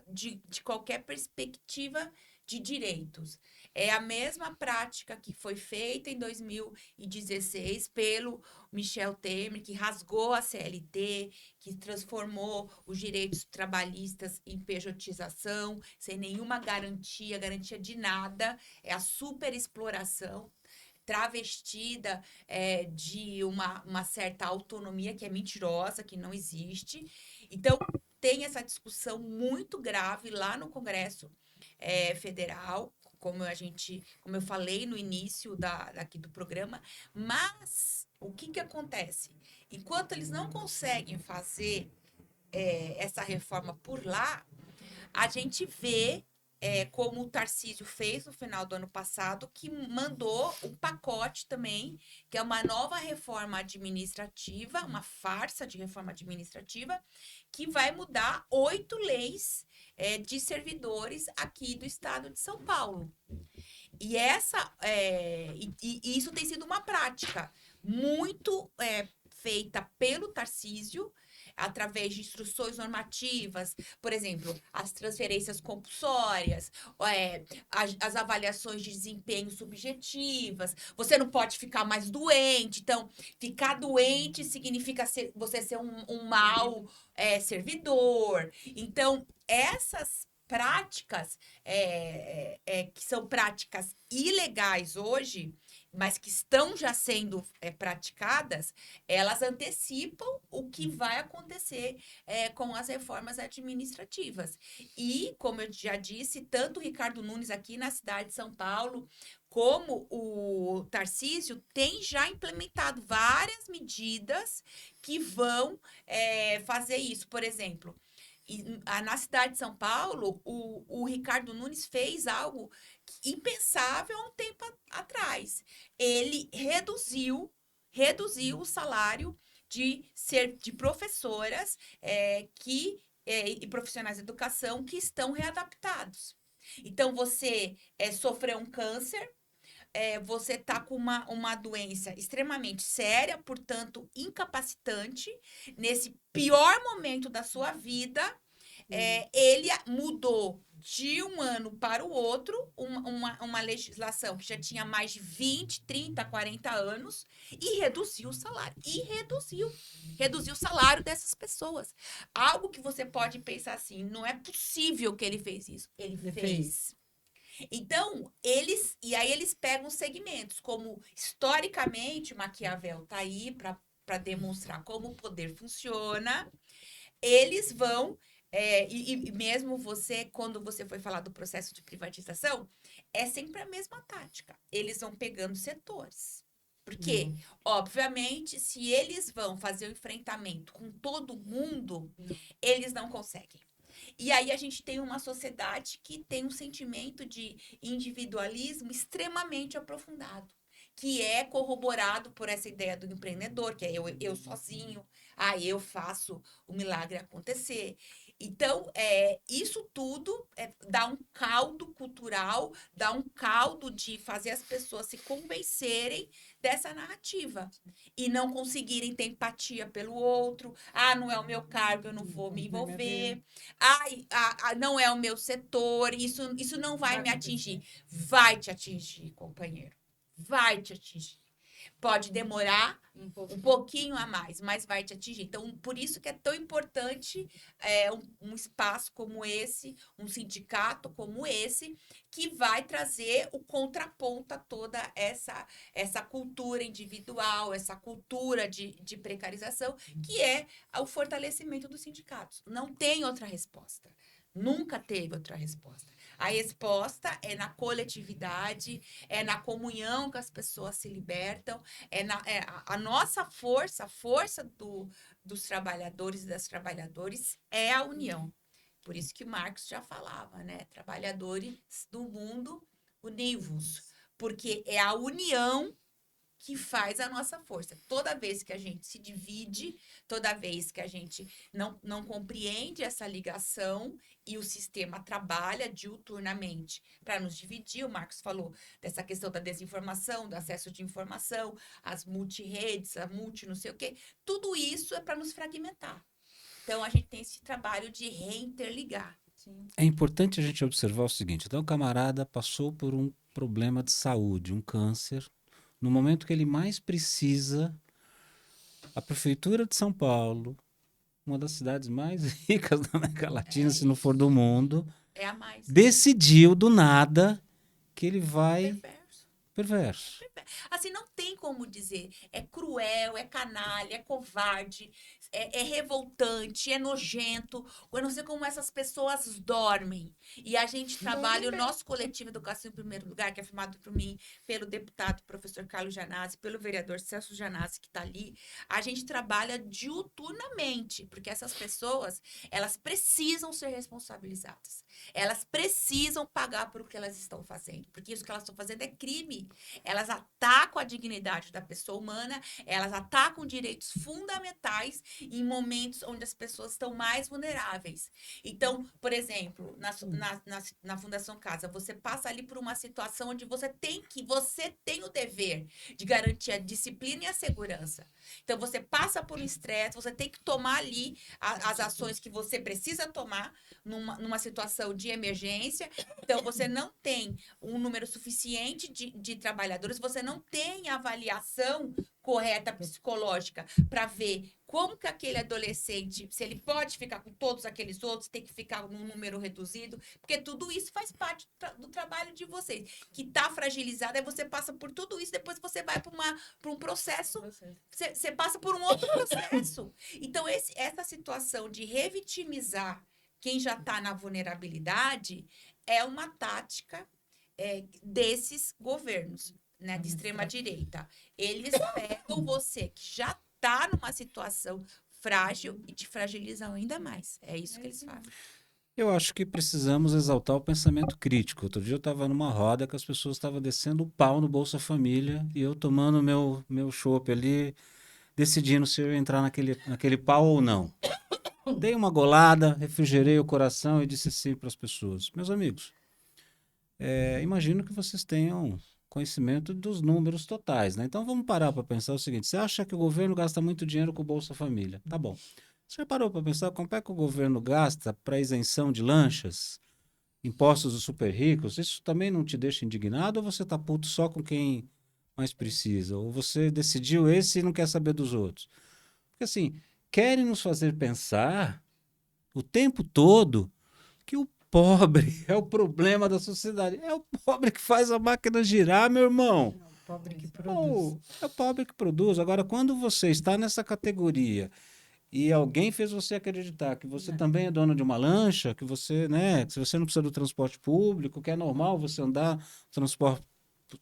de qualquer perspectiva de direitos. É a mesma prática que foi feita em 2016 pelo Michel Temer, que rasgou a CLT, que transformou os direitos trabalhistas em pejotização, sem nenhuma garantia de nada. É a superexploração travestida de uma certa autonomia que é mentirosa, que não existe. Então, tem essa discussão muito grave lá no Congresso Federal, como eu falei no início aqui do programa, mas o que acontece? Enquanto eles não conseguem fazer essa reforma por lá, a gente vê como o Tarcísio fez no final do ano passado, que mandou um pacote também, que é uma nova reforma administrativa, uma farsa de reforma administrativa, que vai mudar 8 leis de servidores aqui do estado de São Paulo. E isso tem sido uma prática muito feita pelo Tarcísio, através de instruções normativas, por exemplo, as transferências compulsórias, as avaliações de desempenho subjetivas. Você não pode ficar mais doente. Então, ficar doente significa você ser um mau servidor. Então, essas práticas que são práticas ilegais hoje, mas que estão já sendo praticadas, elas antecipam o que vai acontecer com as reformas administrativas. E, como eu já disse, tanto o Ricardo Nunes aqui na cidade de São Paulo, como o Tarcísio, tem já implementado várias medidas que vão fazer isso. Por exemplo, na cidade de São Paulo, o Ricardo Nunes fez algo impensável há um tempo atrás. Ele reduziu o salário de professoras e profissionais de educação que estão readaptados. Então, você sofreu um câncer, você está com uma doença extremamente séria, portanto, incapacitante, nesse pior momento da sua vida, ele mudou de um ano para o outro uma legislação que já tinha mais de 20, 30, 40 anos e reduziu o salário. Reduziu o salário dessas pessoas. Algo que você pode pensar assim, não é possível que ele fez isso. Ele fez. Então, eles pegam segmentos, como historicamente Maquiavel está aí para para demonstrar como o poder funciona, eles vão, e mesmo você, quando você foi falar do processo de privatização, é sempre a mesma tática. Eles vão pegando setores. Porque, obviamente, se eles vão fazer o enfrentamento com todo mundo, eles não conseguem. E aí a gente tem uma sociedade que tem um sentimento de individualismo extremamente aprofundado, que é corroborado por essa ideia do empreendedor, que é eu sozinho, eu faço o milagre acontecer. Então, isso tudo dá um caldo cultural, dá um caldo de fazer as pessoas se convencerem dessa narrativa e não conseguirem ter empatia pelo outro. Não é o meu cargo, eu não vou me envolver. Não é o meu setor, isso não vai me atingir. Vai te atingir, companheiro. Vai te atingir. Pode demorar um pouquinho a mais, mas vai te atingir. Então, por isso que é tão importante um espaço como esse, um sindicato como esse, que vai trazer o contraponto a toda essa cultura individual, essa cultura de precarização, que é o fortalecimento dos sindicatos. Não tem outra resposta. Nunca teve outra resposta. A resposta é na coletividade, é na comunhão que as pessoas se libertam, a nossa força, a força dos trabalhadores e das trabalhadoras é a união. Por isso que Marx já falava, né? Trabalhadores do mundo, univos. Porque é a união que faz a nossa força. Toda vez que a gente se divide, toda vez que a gente não compreende essa ligação e o sistema trabalha diuturnamente para nos dividir, o Marcos falou dessa questão da desinformação, do acesso de informação, as multiredes, a multi não sei o quê, tudo isso é para nos fragmentar. Então, a gente tem esse trabalho de reinterligar. Sim. É importante a gente observar o seguinte, então o camarada passou por um problema de saúde, um câncer. No momento que ele mais precisa, a Prefeitura de São Paulo, uma das cidades mais ricas da América Latina, se não for do mundo, decidiu do nada que ele vai... Perverso. Assim, não tem como dizer. É cruel, é canalha, é covarde, é revoltante, é nojento. Eu não sei como essas pessoas dormem. E a gente trabalha, o nosso coletivo Educação em Primeiro Lugar, que é formado por mim, pelo deputado professor Carlos Janazzi, pelo vereador Celso Janazzi, que está ali. A gente trabalha diuturnamente, porque essas pessoas, elas precisam ser responsabilizadas. Elas precisam pagar por o que elas estão fazendo, porque isso que elas estão fazendo é crime. Elas atacam a dignidade da pessoa humana, elas atacam direitos fundamentais em momentos onde as pessoas estão mais vulneráveis. Então, por exemplo, na Fundação Casa, você passa ali por uma situação onde você tem o dever de garantir a disciplina e a segurança. Então, você passa por um estresse, você tem que tomar ali as ações que você precisa tomar numa situação de emergência. Então, você não tem um número suficiente de trabalhadores, você não tem avaliação correta psicológica para ver como que aquele adolescente, se ele pode ficar com todos aqueles outros, tem que ficar num número reduzido, porque tudo isso faz parte do trabalho de vocês. Que está fragilizado, aí você passa por tudo isso, depois você vai para um processo, você passa por um outro processo. Então, essa situação de revitimizar quem já está na vulnerabilidade é uma tática desses governos, né, de extrema-direita. Eles pegam você que já está numa situação frágil e te fragilizam ainda mais. É isso que eles fazem. Eu acho que precisamos exaltar o pensamento crítico. Outro dia eu estava numa roda que as pessoas estavam descendo o pau no Bolsa Família e eu tomando meu chopp ali, decidindo se eu ia entrar naquele pau ou não. Dei uma golada, refrigerei o coração e disse assim para as pessoas: meus amigos, imagino que vocês tenham conhecimento dos números totais, né? Então vamos parar para pensar o seguinte: você acha que o governo gasta muito dinheiro com o Bolsa Família? Tá bom. Você já parou para pensar quanto é que o governo gasta para isenção de lanchas, impostos dos super ricos? Isso também não te deixa indignado ou você tá puto só com quem mais precisa? Ou você decidiu esse e não quer saber dos outros? Porque assim, querem nos fazer pensar o tempo todo que o pobre é o problema da sociedade. É o pobre que faz a máquina girar, meu irmão. Pobre que produz. É o pobre que produz. Agora, quando você está nessa categoria e alguém fez você acreditar que você também é dono de uma lancha, que você, né, que você não precisa do transporte público, que é normal você andar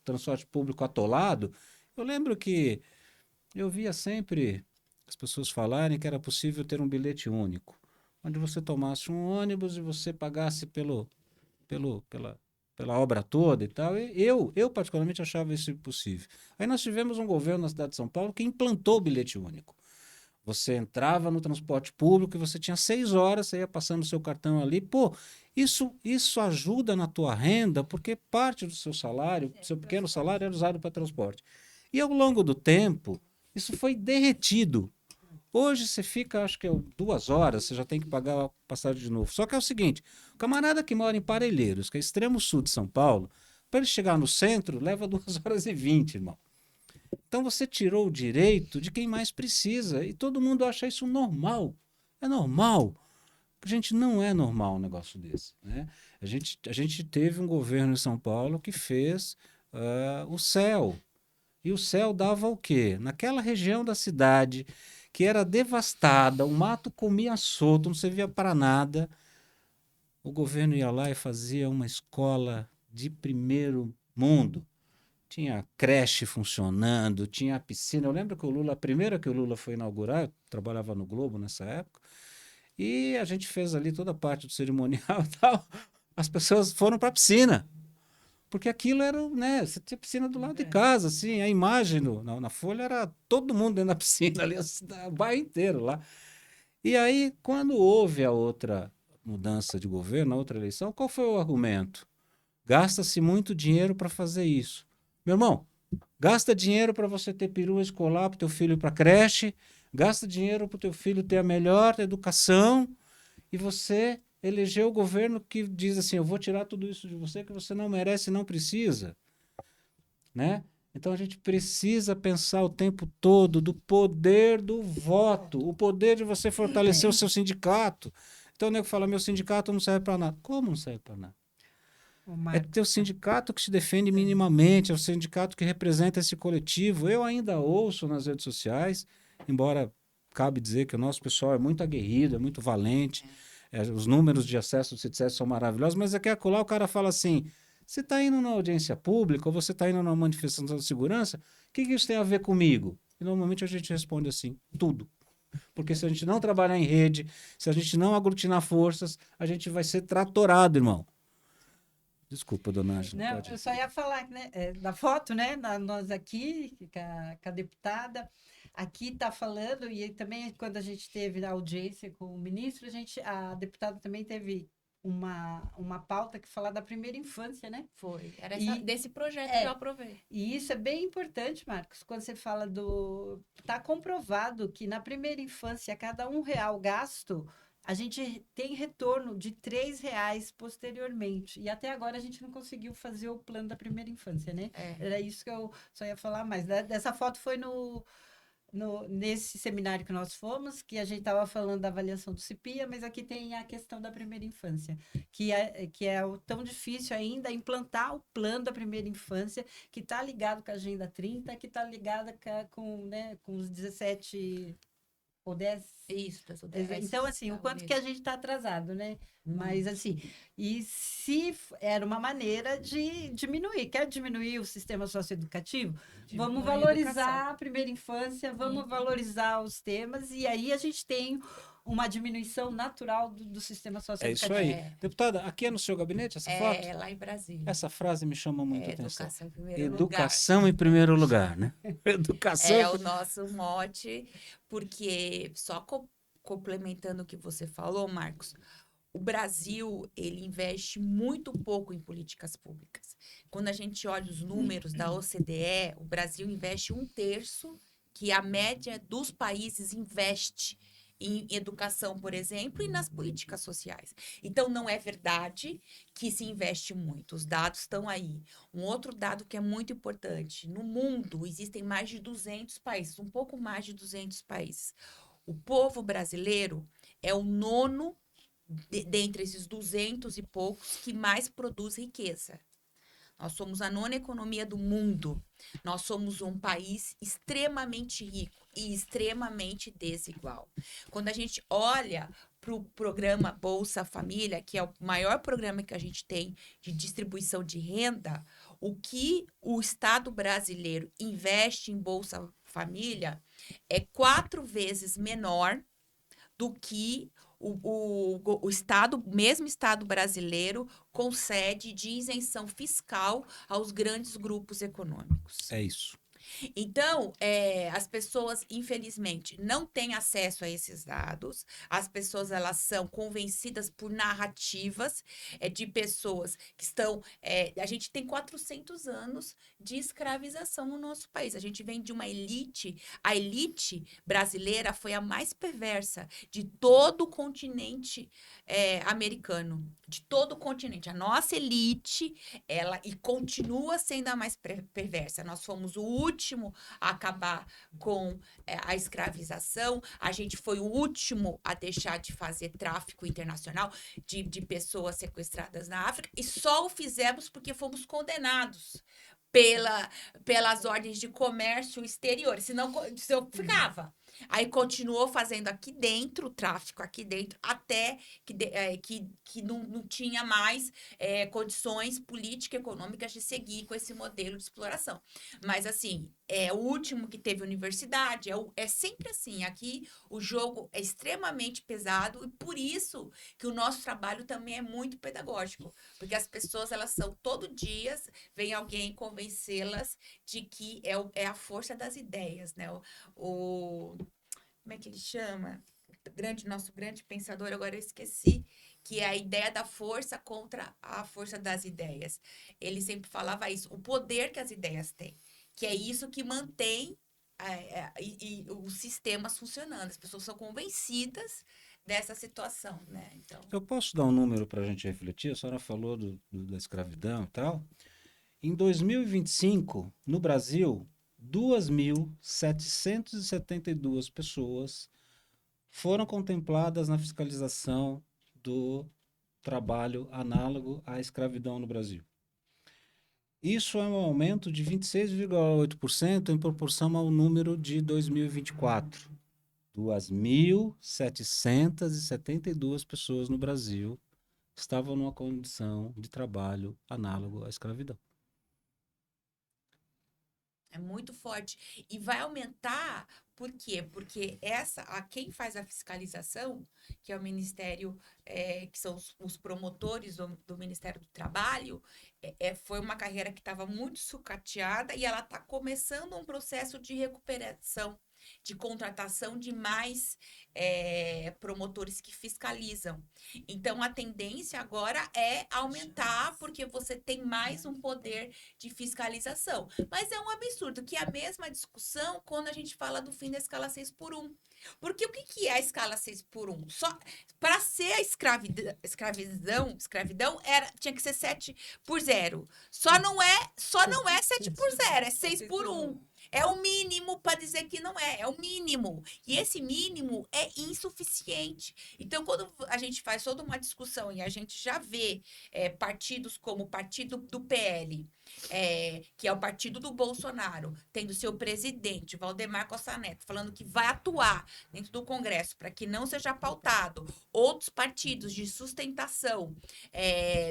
transporte público atolado. Eu lembro que eu via sempre as pessoas falarem que era possível ter um bilhete único, onde você tomasse um ônibus e você pagasse pela obra toda e tal. E eu particularmente achava isso impossível. Aí nós tivemos um governo na cidade de São Paulo que implantou o bilhete único. Você entrava no transporte público e você tinha 6 horas, você ia passando o seu cartão ali. Pô, isso ajuda na tua renda, porque parte do seu salário, seu pequeno salário, era usado para transporte. E ao longo do tempo, isso foi derretido. Hoje você fica, acho que 2 horas, você já tem que pagar a passagem de novo. Só que é o seguinte, o camarada que mora em Parelheiros, que é extremo sul de São Paulo, para ele chegar no centro, leva 2 horas e 20, irmão. Então você tirou o direito de quem mais precisa e todo mundo acha isso normal. É normal. Gente, não é normal um negócio desse, né? A gente teve um governo em São Paulo que fez o CEL. E o CEL dava o quê? Naquela região da cidade que era devastada, o mato comia solto, não servia para nada. O governo ia lá e fazia uma escola de primeiro mundo. Tinha creche funcionando, tinha piscina. Eu lembro que a primeira que o Lula foi inaugurar, eu trabalhava no Globo nessa época, e a gente fez ali toda a parte do cerimonial e tal. As pessoas foram para a piscina, porque aquilo era, né? Você tinha piscina do lado de casa, assim, a imagem na Folha era todo mundo dentro da piscina ali, o bairro inteiro lá. E aí, quando houve a outra mudança de governo, a outra eleição, qual foi o argumento? Gasta-se muito dinheiro para fazer isso. Meu irmão, gasta dinheiro para você ter perua escolar para o teu filho ir para creche, gasta dinheiro para o teu filho ter a melhor educação e você elegeu o governo que diz assim, eu vou tirar tudo isso de você que você não merece e não precisa. Né? Então a gente precisa pensar o tempo todo do poder do voto, o poder de você fortalecer o seu sindicato. Então o nego fala, meu sindicato não serve para nada. Como não serve para nada? É ter o sindicato que se defende minimamente, é o sindicato que representa esse coletivo. Eu ainda ouço nas redes sociais, embora cabe dizer que o nosso pessoal é muito aguerrido, é muito valente, os números de acesso do CITSES são maravilhosos, mas aqui acolá o cara fala assim, você está indo na audiência pública ou você está indo numa manifestação de segurança, o que isso tem a ver comigo? E normalmente a gente responde assim, tudo. Porque se a gente não trabalhar em rede, se a gente não aglutinar forças, a gente vai ser tratorado, irmão. Desculpa, dona Ângela. Não, eu só ia falar, né, da foto, né? Nós aqui, com a deputada, aqui está falando, e também quando a gente teve a audiência com o ministro, a deputada também teve uma pauta que fala da primeira infância, né? Foi. Era desse projeto que eu aprovei. E isso é bem importante, Marcos, quando você fala Está comprovado que na primeira infância, cada R$1 gasto, a gente tem retorno de R$3 posteriormente. E até agora a gente não conseguiu fazer o plano da primeira infância, né? Era isso que eu só ia falar mais. Dessa foto foi nesse seminário que nós fomos, que a gente estava falando da avaliação do CIPIA, mas aqui tem a questão da primeira infância, que é tão difícil ainda implantar o plano da primeira infância, que está ligado com a Agenda 30, que está ligada com os 17... ou 10. Isso, das 10. Então, assim, o quanto que a gente está atrasado, né? Mas, assim, e se era uma maneira de diminuir, quer diminuir o sistema socioeducativo? Vamos valorizar a primeira infância, vamos valorizar os temas, e aí a gente tem uma diminuição natural do sistema socioeducativo. É isso aí. Deputada, aqui é no seu gabinete essa foto? É, lá em Brasília. Essa frase me chama muito a atenção. Educação em primeiro lugar. Educação em primeiro lugar, né? Educação. É o nosso mote, porque só complementando o que você falou, Marcos, o Brasil, ele investe muito pouco em políticas públicas. Quando a gente olha os números da OCDE, o Brasil investe 1/3 que a média dos países investe em educação, por exemplo, e nas políticas sociais. Então, não é verdade que se investe muito. Os dados estão aí. Um outro dado que é muito importante. No mundo, existem mais de 200 países, um pouco mais de 200 países. O povo brasileiro é o 9º dentre esses 200 e poucos que mais produz riqueza. Nós somos a 9ª economia do mundo. Nós somos um país extremamente rico e extremamente desigual. Quando a gente olha para o programa Bolsa Família, que é o maior programa que a gente tem de distribuição de renda, o que o Estado brasileiro investe em Bolsa Família é 4 vezes menor do que o Estado, mesmo Estado brasileiro, concede de isenção fiscal aos grandes grupos econômicos. É isso. Então, as pessoas, infelizmente, não têm acesso a esses dados. As pessoas, elas são convencidas por narrativas de pessoas que estão... a gente tem 400 anos de escravização no nosso país. A gente vem de uma elite. A elite brasileira foi a mais perversa de todo o continente americano. De todo o continente. A nossa elite, ela e continua sendo a mais perversa. Nós fomos o último a acabar com a escravização, a gente foi o último a deixar de fazer tráfico internacional de pessoas sequestradas na África, e só o fizemos porque fomos condenados pelas ordens de comércio exterior, senão eu ficava. Aí continuou fazendo aqui dentro, o tráfico aqui dentro, até que não tinha mais condições políticas e econômicas de seguir com esse modelo de exploração. Mas, assim, o último que teve universidade, é sempre assim. Aqui o jogo é extremamente pesado e por isso que o nosso trabalho também é muito pedagógico. Porque as pessoas, elas são todo dia, vem alguém convencê-las de que é a força das ideias, né? Como é que ele chama? Nosso grande pensador, agora eu esqueci, que é a ideia da força contra a força das ideias. Ele sempre falava isso, o poder que as ideias têm, que é isso que mantém os sistemas funcionando. As pessoas são convencidas dessa situação, né? Então... Eu posso dar um número para a gente refletir? A senhora falou da escravidão e tal. Em 2025, no Brasil, 2.772 pessoas foram contempladas na fiscalização do trabalho análogo à escravidão no Brasil. Isso é um aumento de 26,8% em proporção ao número de 2024. 2.772 pessoas no Brasil estavam numa condição de trabalho análogo à escravidão. É muito forte. E vai aumentar, por quê? Porque quem faz a fiscalização, que é o Ministério, que são os promotores do Ministério do Trabalho, foi uma carreira que estava muito sucateada e ela está começando um processo de recuperação, de contratação de mais promotores que fiscalizam. Então, a tendência agora é aumentar, porque você tem mais um poder de fiscalização. Mas é um absurdo, que é a mesma discussão quando a gente fala do fim da escala 6x1. Porque o que é a escala 6x1? Para ser a escravidão tinha que ser 7x0. Só não é 7x0, é 6x1. É o mínimo para dizer que não é o mínimo. E esse mínimo é insuficiente. Então, quando a gente faz toda uma discussão e a gente já vê partidos como o partido do PL, que é o partido do Bolsonaro, tendo seu presidente, Valdemar Costa Neto, falando que vai atuar dentro do Congresso para que não seja pautado outros partidos de sustentação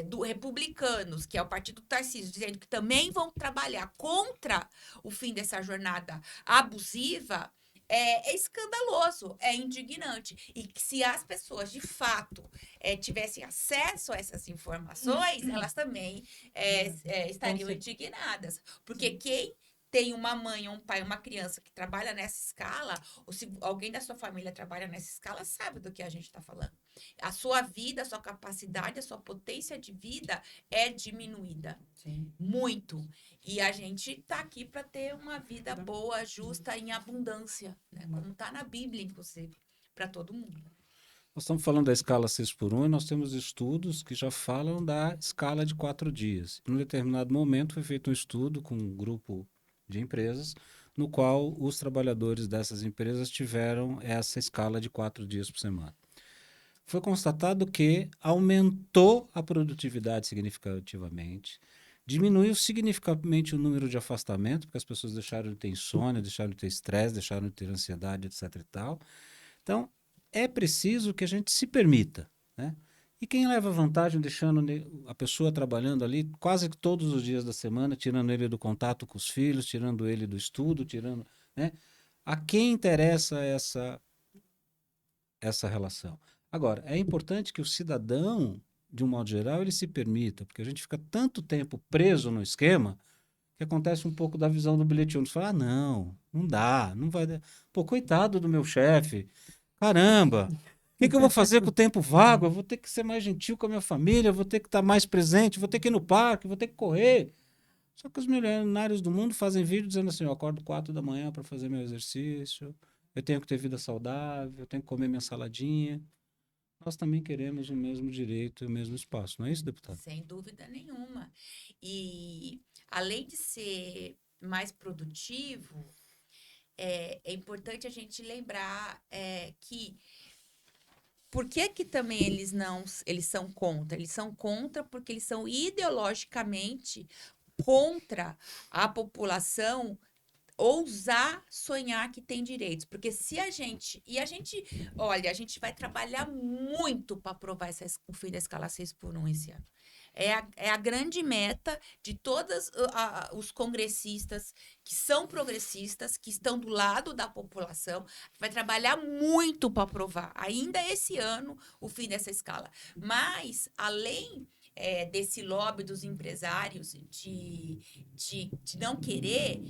do Republicanos, que é o partido do Tarcísio, dizendo que também vão trabalhar contra o fim dessa jornada abusiva, é escandaloso, é indignante. E que se as pessoas, de fato, tivessem acesso a essas informações, elas também estariam indignadas. Porque quem tem uma mãe, um pai, uma criança que trabalha nessa escala, ou se alguém da sua família trabalha nessa escala, sabe do que a gente está falando. A sua vida, a sua capacidade, a sua potência de vida é diminuída. Sim. Muito. E a gente está aqui para ter uma vida boa, justa, em abundância, né? Como está na Bíblia, inclusive, para todo mundo. Nós estamos falando da escala 6x1 e nós temos estudos que já falam da escala de 4 dias. Em um determinado momento foi feito um estudo com um grupo de empresas, no qual os trabalhadores dessas empresas tiveram essa escala de 4 dias por semana. Foi constatado que aumentou a produtividade significativamente, Diminuiu significativamente o número de afastamento, porque as pessoas deixaram de ter insônia, deixaram de ter estresse, deixaram de ter ansiedade, etc e tal. Então, é preciso que a gente se permita, né? E quem leva vantagem deixando a pessoa trabalhando ali quase que todos os dias da semana, tirando ele do contato com os filhos, tirando ele do estudo, tirando, né? A quem interessa essa relação? Agora, é importante que o cidadão, de um modo geral, ele se permita, porque a gente fica tanto tempo preso no esquema que acontece um pouco da visão do bilhete único. Você fala, não dá, não vai dar. Pô, coitado do meu chefe, caramba, o que eu vou fazer com o tempo vago? Eu vou ter que ser mais gentil com a minha família, eu vou ter que estar mais presente, vou ter que ir no parque, vou ter que correr. Só que os milionários do mundo fazem vídeo dizendo assim, eu acordo 4 da manhã para fazer meu exercício, eu tenho que ter vida saudável, eu tenho que comer minha saladinha. Nós também queremos o mesmo direito e o mesmo espaço, não é isso, deputado? Sem dúvida nenhuma. E além de ser mais produtivo, é importante a gente lembrar que por que também eles são contra? Eles são contra porque eles são ideologicamente contra a população ousar sonhar que tem direitos. Porque se a gente... Olha, a gente vai trabalhar muito para aprovar o fim da escala 6x1 esse ano. É a grande meta de todos os congressistas que são progressistas, que estão do lado da população. Vai trabalhar muito para aprovar, ainda esse ano, o fim dessa escala. Mas, além desse lobby dos empresários de não querer,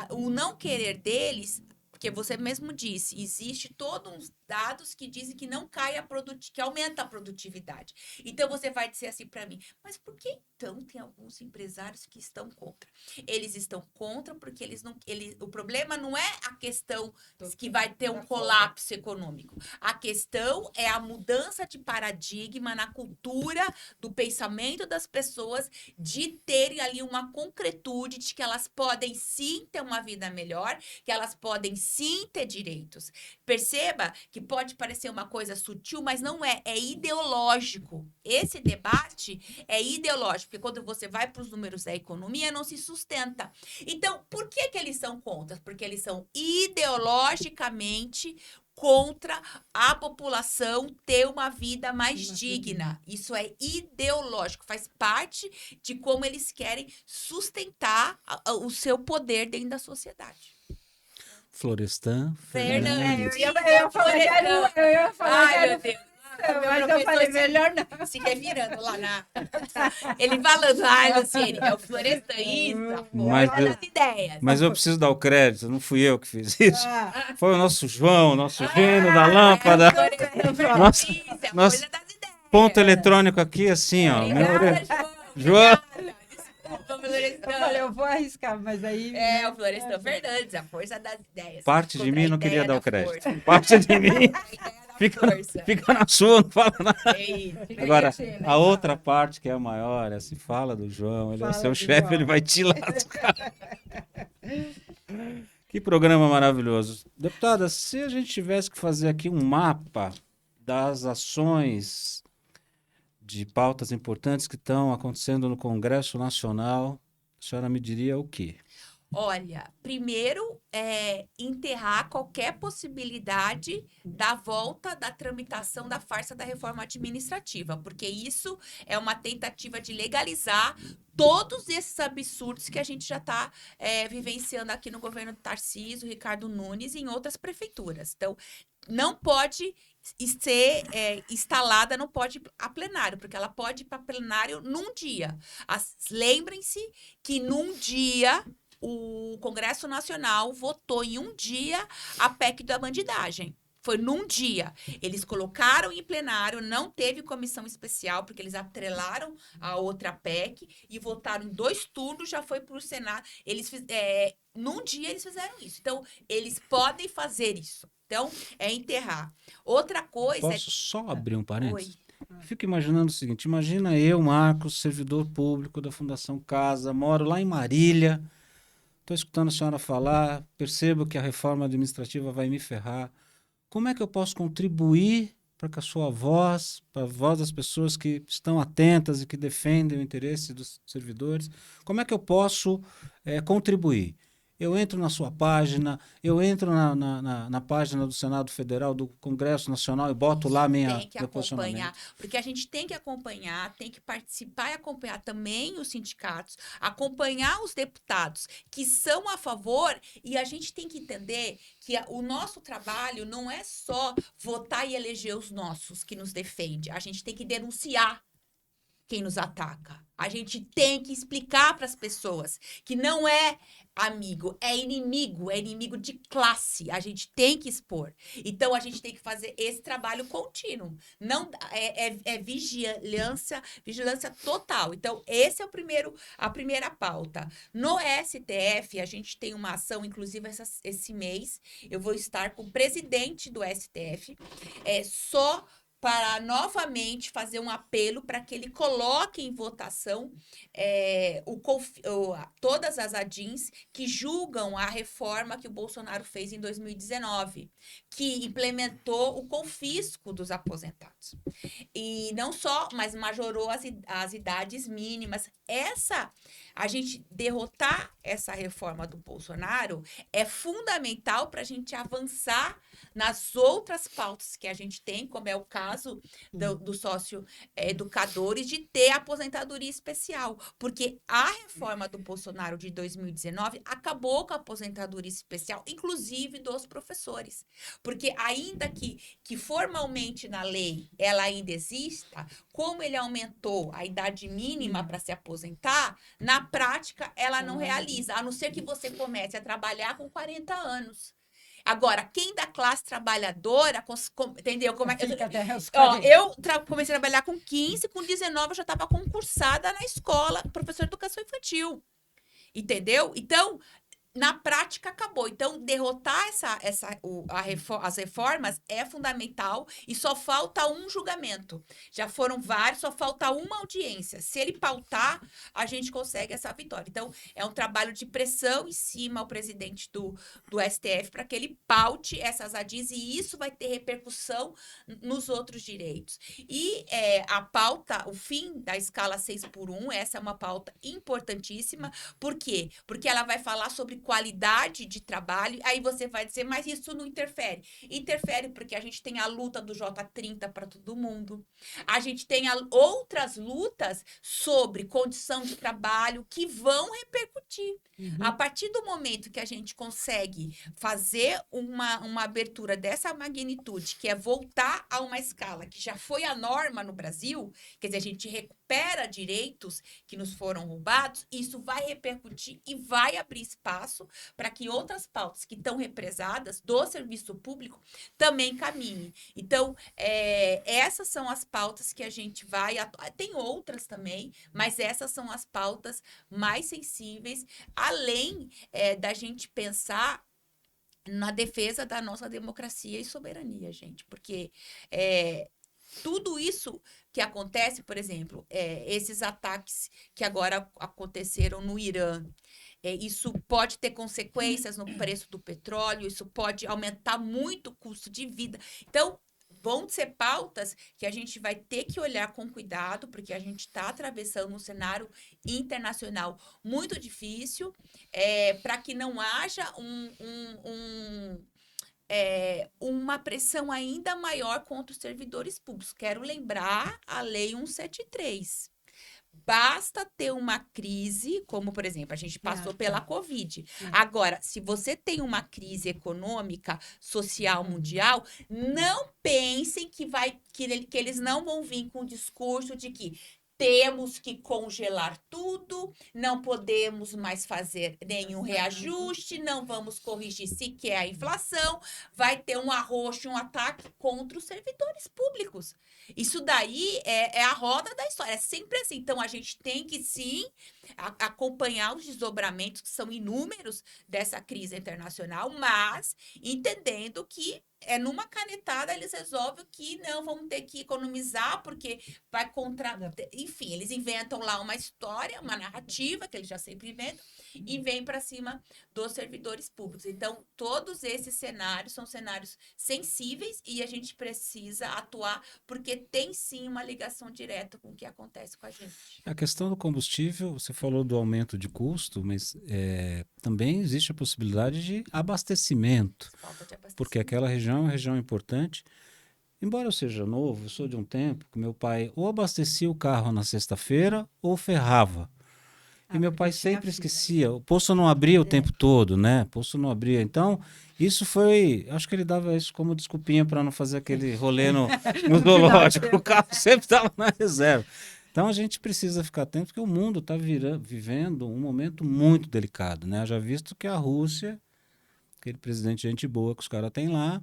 o não querer deles... Porque você mesmo disse, existe todos uns dados que dizem que não cai que aumenta a produtividade. Então, você vai dizer assim para mim, mas por que então tem alguns empresários que estão contra? Eles estão contra porque o problema não é a questão que vai ter um colapso econômico. A questão é a mudança de paradigma na cultura do pensamento das pessoas de terem ali uma concretude de que elas podem sim ter uma vida melhor, que elas podem sim ter direitos. Perceba que pode parecer uma coisa sutil, mas não é. É ideológico. Esse debate é ideológico, porque quando você vai para os números da economia, não se sustenta. Então, por que eles são contra? Porque eles são ideologicamente contra a população ter uma vida mais digna. Isso é ideológico, faz parte de como eles querem sustentar o seu poder dentro da sociedade. Florestan Fernandes. Eu ia falar Ai, meu Deus. Mas eu falei, melhor não. Se revirando lá na... Ele falando, ai, Luciene, é o Florestan, isso, a força das ideias. Mas eu preciso dar o crédito, não fui eu que fiz isso. Foi o nosso João, nosso gênio da lâmpada. Nossa, Nossa, das ideias. ponto eletrônico aqui, assim, ó. Obrigada, João. Desculpa, Florestan. Eu falei, eu vou arriscar, mas aí... É, o Florestan Fernandes, a força das ideias. Parte de mim não queria dar o Contra a crédito. ideia da Parte de mim força. fica na sua, não fala nada. É isso. Agora, a outra parte que é a maior, se fala do João, ele é Fala seu do chefe, João. ele vai te lascar. Que programa maravilhoso. Deputada, se a gente tivesse que fazer aqui um mapa das ações de pautas importantes que estão acontecendo no Congresso Nacional, a senhora me diria o quê? Olha, primeiro enterrar qualquer possibilidade da volta da tramitação da farsa da reforma administrativa, porque isso é uma tentativa de legalizar todos esses absurdos que a gente já está vivenciando aqui no governo do Tarcísio, Ricardo Nunes e em outras prefeituras. Então, não pode ser instalada, não pode ir a plenário, porque ela pode ir para plenário num dia. Lembrem-se que num dia o Congresso Nacional votou em um dia a PEC da bandidagem. Foi num dia. Eles colocaram em plenário, não teve comissão especial, porque eles atrelaram a outra PEC e votaram em 2 turnos, já foi para o Senado. Num dia eles fizeram isso. Então, eles podem fazer isso. Então, é enterrar. Outra coisa... Posso só abrir um parênteses? Oi. Fico imaginando o seguinte, imagina eu, Marcos, servidor público da Fundação Casa, moro lá em Marília, estou escutando a senhora falar, percebo que a reforma administrativa vai me ferrar. Como é que eu posso contribuir para que a sua voz, para a voz das pessoas que estão atentas e que defendem o interesse dos servidores, como é que eu posso contribuir? Eu entro na sua página, eu entro na página do Senado Federal, do Congresso Nacional e boto lá Tem meu que acompanhar, posicionamento. porque a gente tem que acompanhar, tem que participar e acompanhar também os sindicatos, acompanhar os deputados que são a favor, e a gente tem que entender que o nosso trabalho não é só votar e eleger os nossos que nos defende, a gente tem que denunciar quem nos ataca. A gente tem que explicar para as pessoas que não é amigo, é inimigo de classe. A gente tem que expor. Então, a gente tem que fazer esse trabalho contínuo. Não é vigilância total. Então, esse é a primeira pauta. No STF, a gente tem uma ação, inclusive esse mês, eu vou estar com o presidente do STF, só para novamente fazer um apelo para que ele coloque em votação todas as ADINs que julgam a reforma que o Bolsonaro fez em 2019, que implementou o confisco dos aposentados. E não só, mas majorou as idades mínimas. A gente derrotar essa reforma do Bolsonaro é fundamental para a gente avançar nas outras pautas que a gente tem, como é o caso do sócio-educadores, de ter aposentadoria especial. Porque a reforma do Bolsonaro de 2019 acabou com a aposentadoria especial, inclusive dos professores. Porque ainda que formalmente na lei ela ainda exista, como ele aumentou a idade mínima para se aposentar, na prática ela não realiza, a não ser que você comece a trabalhar com 40 anos. Agora, quem da classe trabalhadora, entendeu? Como é que eu comecei a trabalhar com 15, com 19 eu já estava concursada na escola, professor de educação infantil. Entendeu? Então, na prática, acabou. Então, derrotar as reformas é fundamental e só falta um julgamento. Já foram vários, só falta uma audiência. Se ele pautar, a gente consegue essa vitória. Então, é um trabalho de pressão em cima ao presidente do STF para que ele paute essas ADIs e isso vai ter repercussão nos outros direitos. E a pauta, o fim da escala 6x1, essa é uma pauta importantíssima. Por quê? Porque ela vai falar sobre qualidade de trabalho, aí você vai dizer, mas isso não interfere. Interfere porque a gente tem a luta do J30 para todo mundo, a gente tem outras lutas sobre condição de trabalho que vão repercutir. A partir do momento que a gente consegue fazer uma abertura dessa magnitude, que é voltar a uma escala que já foi a norma no Brasil, quer dizer, a gente recupera direitos que nos foram roubados, isso vai repercutir e vai abrir espaço para que outras pautas que estão represadas do serviço público também caminhem. Então, essas são as pautas que a gente vai atuar. Tem outras também, mas essas são as pautas mais sensíveis, além da gente pensar na defesa da nossa democracia e soberania, gente, porque tudo isso que acontece, por exemplo, esses ataques que agora aconteceram no Irã, isso pode ter consequências no preço do petróleo, isso pode aumentar muito o custo de vida. Então, vão ser pautas que a gente vai ter que olhar com cuidado, porque a gente está atravessando um cenário internacional muito difícil, para que não haja uma pressão ainda maior contra os servidores públicos. Quero lembrar a Lei 173. Basta ter uma crise, como, por exemplo, a gente passou pela Covid. Agora, se você tem uma crise econômica, social, mundial, não pensem que eles não vão vir com o discurso de que temos que congelar tudo, não podemos mais fazer nenhum reajuste, não vamos corrigir sequer a inflação, vai ter um arroxo, um ataque contra os servidores públicos. Isso daí é a roda da história, é sempre assim. Então, a gente tem que, sim, acompanhar os desdobramentos, que são inúmeros, dessa crise internacional, mas entendendo que numa canetada eles resolvem que não, vamos ter que economizar, porque vai contra... Enfim, eles inventam lá uma história, uma narrativa, que eles já sempre inventam, e vêm para cima dos servidores públicos. Então, todos esses cenários são cenários sensíveis e a gente precisa atuar, porque tem sim uma ligação direta com o que acontece com a gente. A questão do combustível, você falou do aumento de custo, mas também existe a possibilidade de abastecimento, Falta de abastecimento. porque aquela região é uma região importante. Embora eu seja novo, eu sou de um tempo que meu pai ou abastecia o carro na sexta-feira ou ferrava. E meu pai sempre esquecia. O poço não abria o tempo todo, né? O poço não abria. Então, isso foi... Acho que ele dava isso como desculpinha para não fazer aquele rolê no zoológico. O carro sempre estava na reserva. Então, a gente precisa ficar atento, porque o mundo está vivendo um momento muito delicado, né? Já visto que a Rússia, aquele presidente gente boa que os caras têm lá,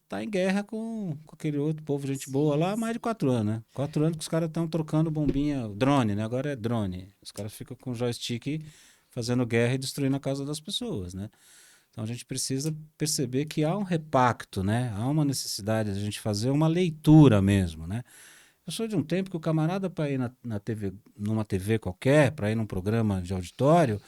está em guerra com aquele outro povo gente boa lá há mais de 4 anos, né? 4 anos que os caras estão trocando bombinha, drone, né? Agora é drone. Os caras ficam com joystick fazendo guerra e destruindo a casa das pessoas, né? Então a gente precisa perceber que há um repacto, né? Há uma necessidade de a gente fazer uma leitura mesmo, né? Eu sou de um tempo que o camarada, para ir na TV, numa TV qualquer, para ir num programa de auditório,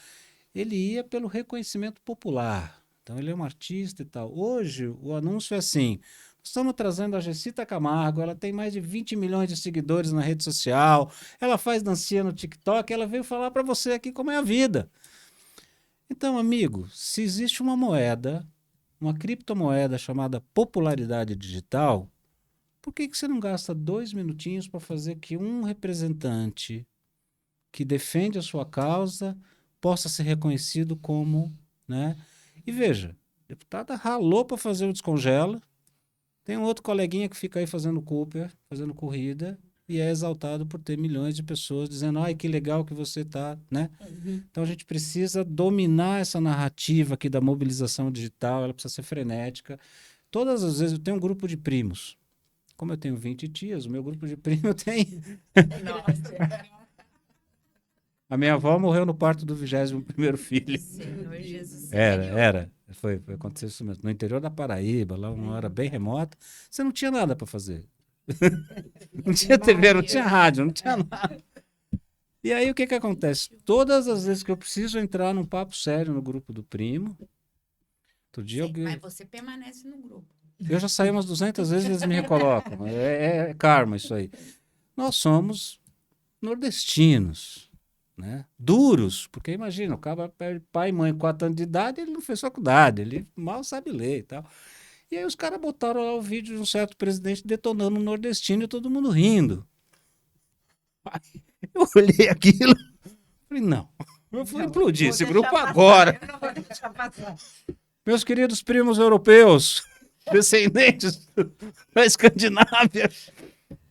ele ia pelo reconhecimento popular. Então ele é um artista e tal. Hoje o anúncio é assim: estamos trazendo a Gessita Camargo, ela tem mais de 20 milhões de seguidores na rede social, ela faz dancinha no TikTok, ela veio falar para você aqui como é a vida. Então, amigo, se existe uma moeda, uma criptomoeda chamada popularidade digital, por que você não gasta 2 minutinhos para fazer que um representante que defende a sua causa possa ser reconhecido como, né? E veja, a deputada ralou para fazer o descongela, tem um outro coleguinha que fica aí fazendo Cooper, fazendo corrida, e é exaltado por ter milhões de pessoas dizendo, ai, que legal que você tá, né? Então a gente precisa dominar essa narrativa aqui da mobilização digital, ela precisa ser frenética. Todas as vezes eu tenho um grupo de primos. Como eu tenho 20 tias, o meu grupo de primos tem... Nossa. A minha avó morreu no parto do 21º filho. Senhor Jesus. Era. Foi acontecer isso mesmo. No interior da Paraíba, lá uma hora bem remota, você não tinha nada para fazer. Não tinha TV, não tinha rádio, não tinha nada. E aí o que acontece? Todas as vezes que eu preciso entrar num papo sério no grupo do primo, outro dia Sim, mas você permanece no grupo. eu já saí umas 200 vezes e eles me recolocam. É karma isso aí. Nós somos nordestinos. Né? Duros, porque imagina, o cara perde pai e mãe 4 anos de idade, ele não fez faculdade, ele mal sabe ler e tal. E aí os caras botaram lá o vídeo de um certo presidente detonando um nordestino e todo mundo rindo. Aí eu olhei aquilo e falei, não, eu vou implodir esse grupo agora. Eu não vou deixar passar. Meus queridos primos europeus, descendentes da Escandinávia,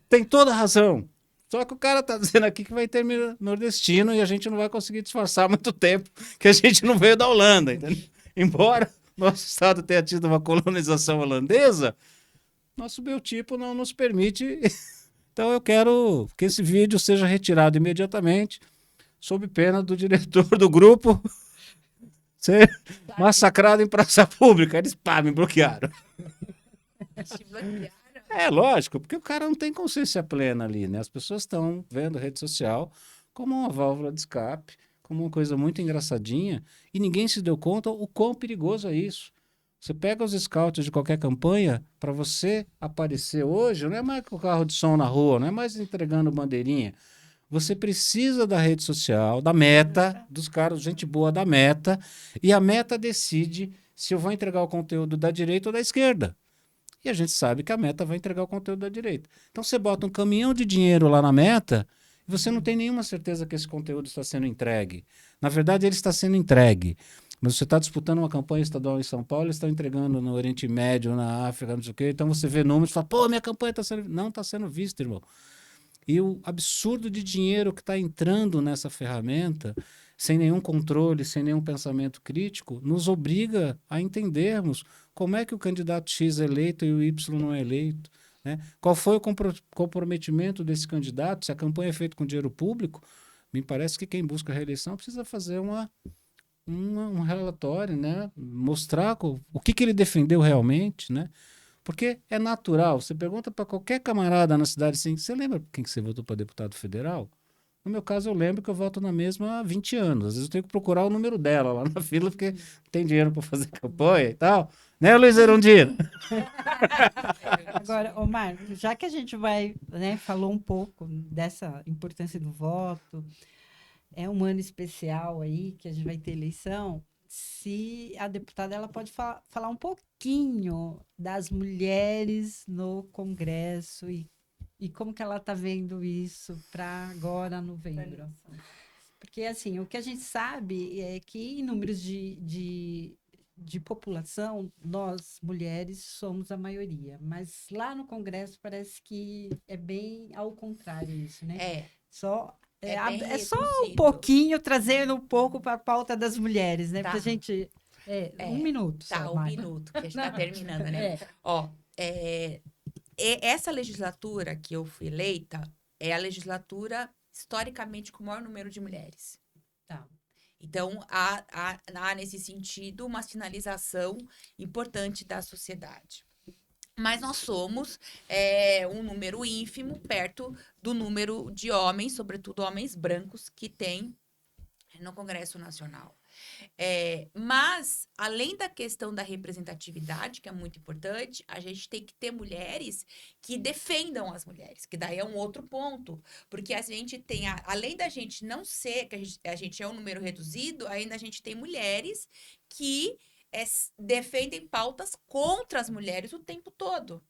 tem toda a razão. Só que o cara tá dizendo aqui que vai ter nordestino e a gente não vai conseguir disfarçar muito tempo que a gente não veio da Holanda, entendeu? Embora nosso estado tenha tido uma colonização holandesa, nosso biotipo não nos permite. Então eu quero que esse vídeo seja retirado imediatamente, sob pena do diretor do grupo ser massacrado em praça pública. Eles, me bloquearam. Te bloquearam. É lógico, porque o cara não tem consciência plena ali, né? As pessoas estão vendo a rede social como uma válvula de escape, como uma coisa muito engraçadinha, e ninguém se deu conta o quão perigoso é isso. Você pega os scouts de qualquer campanha, para você aparecer hoje, não é mais com o carro de som na rua, não é mais entregando bandeirinha. Você precisa da rede social, da Meta, dos caras, gente boa da Meta, e a Meta decide se eu vou entregar o conteúdo da direita ou da esquerda. E a gente sabe que a Meta vai entregar o conteúdo da direita. Então você bota um caminhão de dinheiro lá na Meta e você não tem nenhuma certeza que esse conteúdo está sendo entregue. Na verdade, ele está sendo entregue. Mas você está disputando uma campanha estadual em São Paulo, eles estão entregando no Oriente Médio, na África, não sei o quê. Então você vê números e fala, pô, minha campanha está sendo... Não está sendo vista, irmão. E o absurdo de dinheiro que está entrando nessa ferramenta, sem nenhum controle, sem nenhum pensamento crítico, nos obriga a entendermos como é que o candidato X é eleito e o Y não é eleito. Né? Qual foi o comprometimento desse candidato? Se a campanha é feita com dinheiro público, Me parece que quem busca reeleição precisa fazer um relatório, né? Mostrar o que ele defendeu realmente, né? Porque é natural. Você pergunta para qualquer camarada na cidade assim, você lembra quem que você votou para deputado federal? No meu caso, eu lembro que eu voto na mesma há 20 anos. Às vezes eu tenho que procurar o número dela lá na fila, porque tem dinheiro para fazer campanha e tal. Né, Luiz Erundina? Agora, ô Marco, já que a gente vai, né, falou um pouco dessa importância do voto, é um ano especial aí que a gente vai ter eleição. Se a deputada ela pode falar um pouquinho das mulheres no Congresso e como que ela está vendo isso para agora, novembro. Porque, assim, o que a gente sabe é que em números de população, nós, mulheres, somos a maioria. Mas lá no Congresso parece que é bem ao contrário isso, né? Só bem é só um reduzido. pouquinho, trazendo um pouco para a pauta das mulheres, né? Tá. Porque a gente... um minuto Tá, só, um Mari. minuto, que a gente tá terminando, né? É. Ó, essa legislatura que eu fui eleita é a legislatura historicamente com o maior número de mulheres. Tá. Então, há nesse sentido uma sinalização importante da sociedade. Mas nós somos um número ínfimo perto do número de homens, sobretudo homens brancos, que tem no Congresso Nacional. Mas, além da questão da representatividade, que é muito importante, a gente tem que ter mulheres que defendam as mulheres, que daí é um outro ponto. Porque a gente tem, além da gente não ser, que a gente é um número reduzido, ainda a gente tem mulheres que defendem pautas contra as mulheres o tempo todo.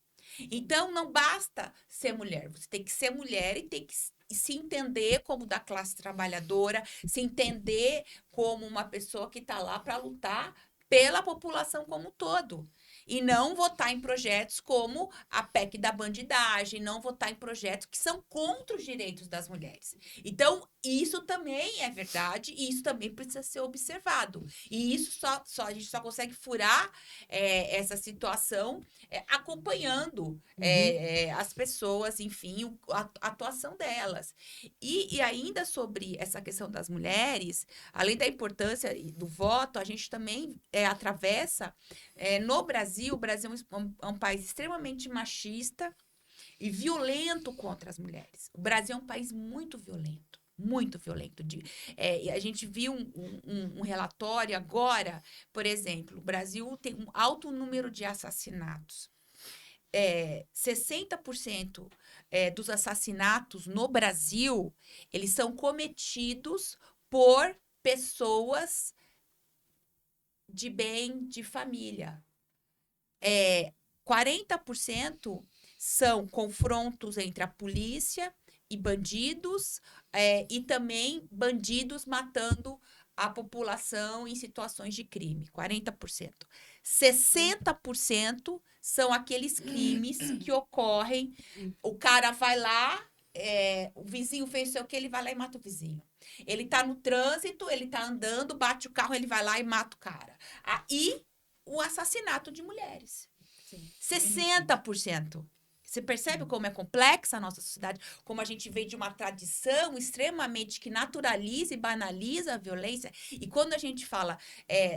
Então, não basta ser mulher, você tem que ser mulher e tem que se entender como da classe trabalhadora, se entender como uma pessoa que está lá para lutar pela população como um todo. E não votar em projetos como a PEC da bandidagem, não votar em projetos que são contra os direitos das mulheres. Então, isso também é verdade e isso também precisa ser observado. E isso a gente só consegue furar essa situação acompanhando as pessoas, enfim, a atuação delas. E ainda sobre essa questão das mulheres, além da importância do voto, a gente também atravessa, no Brasil, o Brasil é um país extremamente machista e violento contra as mulheres. O Brasil é um país muito violento. Muito violento. A gente viu um relatório agora, por exemplo, o Brasil tem um alto número de assassinatos. 60% dos assassinatos no Brasil, eles são cometidos por pessoas de bem, de família. 40% são confrontos entre a polícia e bandidos, e também bandidos matando a população em situações de crime, 40%. 60% são aqueles crimes que ocorrem, o cara vai lá, o vizinho fez sei o que, ele vai lá e mata o vizinho. Ele tá no trânsito, ele tá andando, bate o carro, ele vai lá e mata o cara. Aí, o assassinato de mulheres. Sim. 60%. Você percebe como é complexa a nossa sociedade? Como a gente vem de uma tradição extremamente que naturaliza e banaliza a violência. E quando a gente fala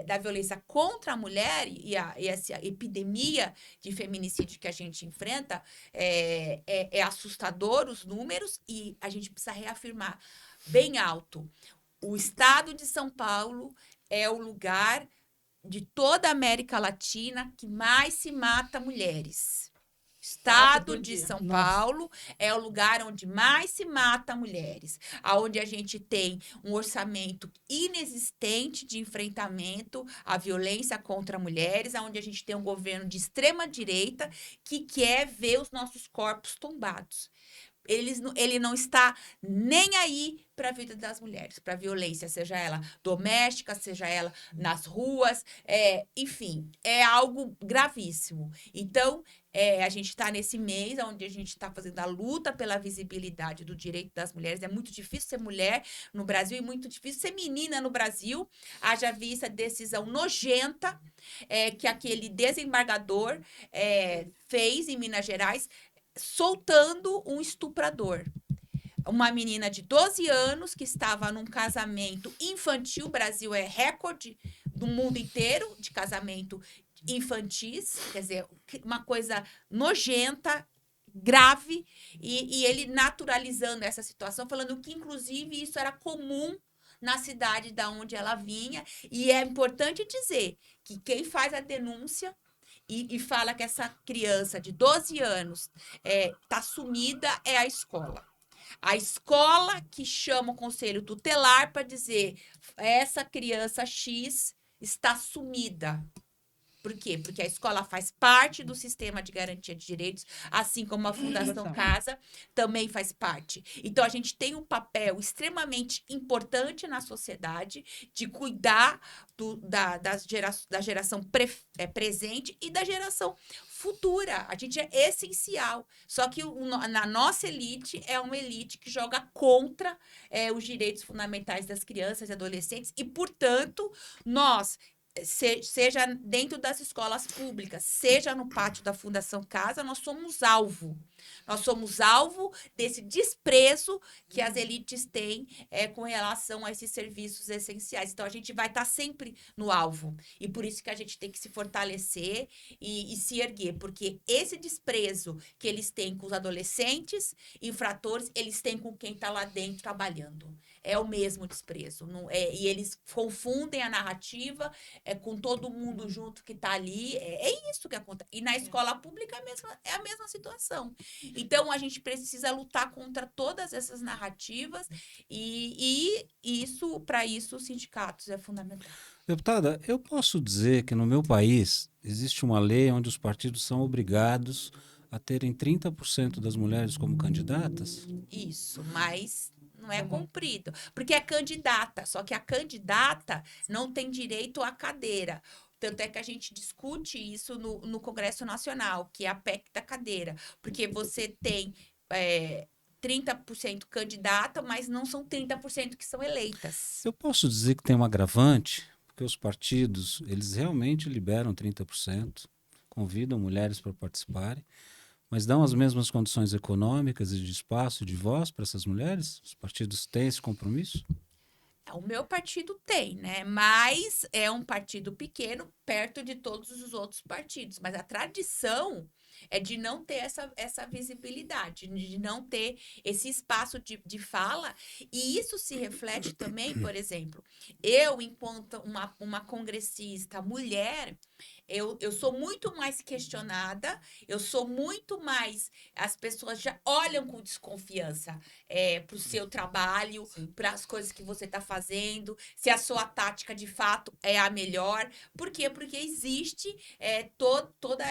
da violência contra a mulher e essa epidemia de feminicídio que a gente enfrenta, é assustador os números e a gente precisa reafirmar bem alto. O estado de São Paulo é o lugar de toda a América Latina que mais se mata mulheres. Estado de São Paulo é o lugar onde mais se mata mulheres, aonde a gente tem um orçamento inexistente de enfrentamento à violência contra mulheres, aonde a gente tem um governo de extrema direita que quer ver os nossos corpos tombados. Ele não está nem aí para a vida das mulheres, para a violência, seja ela doméstica, seja ela nas ruas, enfim, é algo gravíssimo. Então, a gente está nesse mês onde a gente está fazendo a luta pela visibilidade do direito das mulheres. É muito difícil ser mulher no Brasil e muito difícil ser menina no Brasil. Haja vista a decisão nojenta que aquele desembargador fez em Minas Gerais, soltando um estuprador. uma menina de 12 anos que estava num casamento infantil. O Brasil é recorde do mundo inteiro de casamento infantis, quer dizer, uma coisa nojenta, grave, e ele naturalizando essa situação, falando que, inclusive, isso era comum na cidade da onde ela vinha. E é importante dizer que quem faz a denúncia e fala que essa criança de 12 anos está sumida é a escola. A escola que chama o conselho tutelar para dizer essa criança X está sumida. Por quê? Porque a escola faz parte do sistema de garantia de direitos, assim como a Fundação Casa também faz parte. Então, a gente tem um papel extremamente importante na sociedade de cuidar da geração presente e da geração futura. A gente é essencial. Só que na nossa elite é uma elite que joga contra os direitos fundamentais das crianças e adolescentes e, portanto, nós seja dentro das escolas públicas, seja no pátio da Fundação Casa, nós somos alvo. Nós somos alvo desse desprezo que as elites têm com relação a esses serviços essenciais. Então, a gente vai estar sempre no alvo. E por isso que a gente tem que se fortalecer e se erguer. Porque esse desprezo que eles têm com os adolescentes, infratores, eles têm com quem está lá dentro trabalhando. É o mesmo desprezo. E eles confundem a narrativa com todo mundo junto que está ali. É isso que acontece. E na escola pública é a mesma situação. Então, a gente precisa lutar contra todas essas narrativas e para isso, os sindicatos é fundamental. Deputada, eu posso dizer que no meu país existe uma lei onde os partidos são obrigados a terem 30% das mulheres como candidatas? Isso, mas não é cumprido. Porque é candidata, só que a candidata não tem direito à cadeira. Tanto é que a gente discute isso no Congresso Nacional, que é a PEC da cadeira. Porque você tem 30% candidata, mas não são 30% que são eleitas. Eu posso dizer que tem um agravante, porque os partidos, eles realmente liberam 30%, convidam mulheres para participarem, mas dão as mesmas condições econômicas e de espaço, de voz para essas mulheres? Os partidos têm esse compromisso? O meu partido tem, né? Mas é um partido pequeno perto de todos os outros partidos. Mas a tradição é de não ter essa visibilidade, de não ter esse espaço de fala. E isso se reflete também, por exemplo, eu, enquanto uma congressista mulher, eu sou muito mais questionada, eu sou muito mais. As pessoas já olham com desconfiança para o seu trabalho, para as coisas que você está fazendo, se a sua tática de fato é a melhor. Por quê? Porque existe toda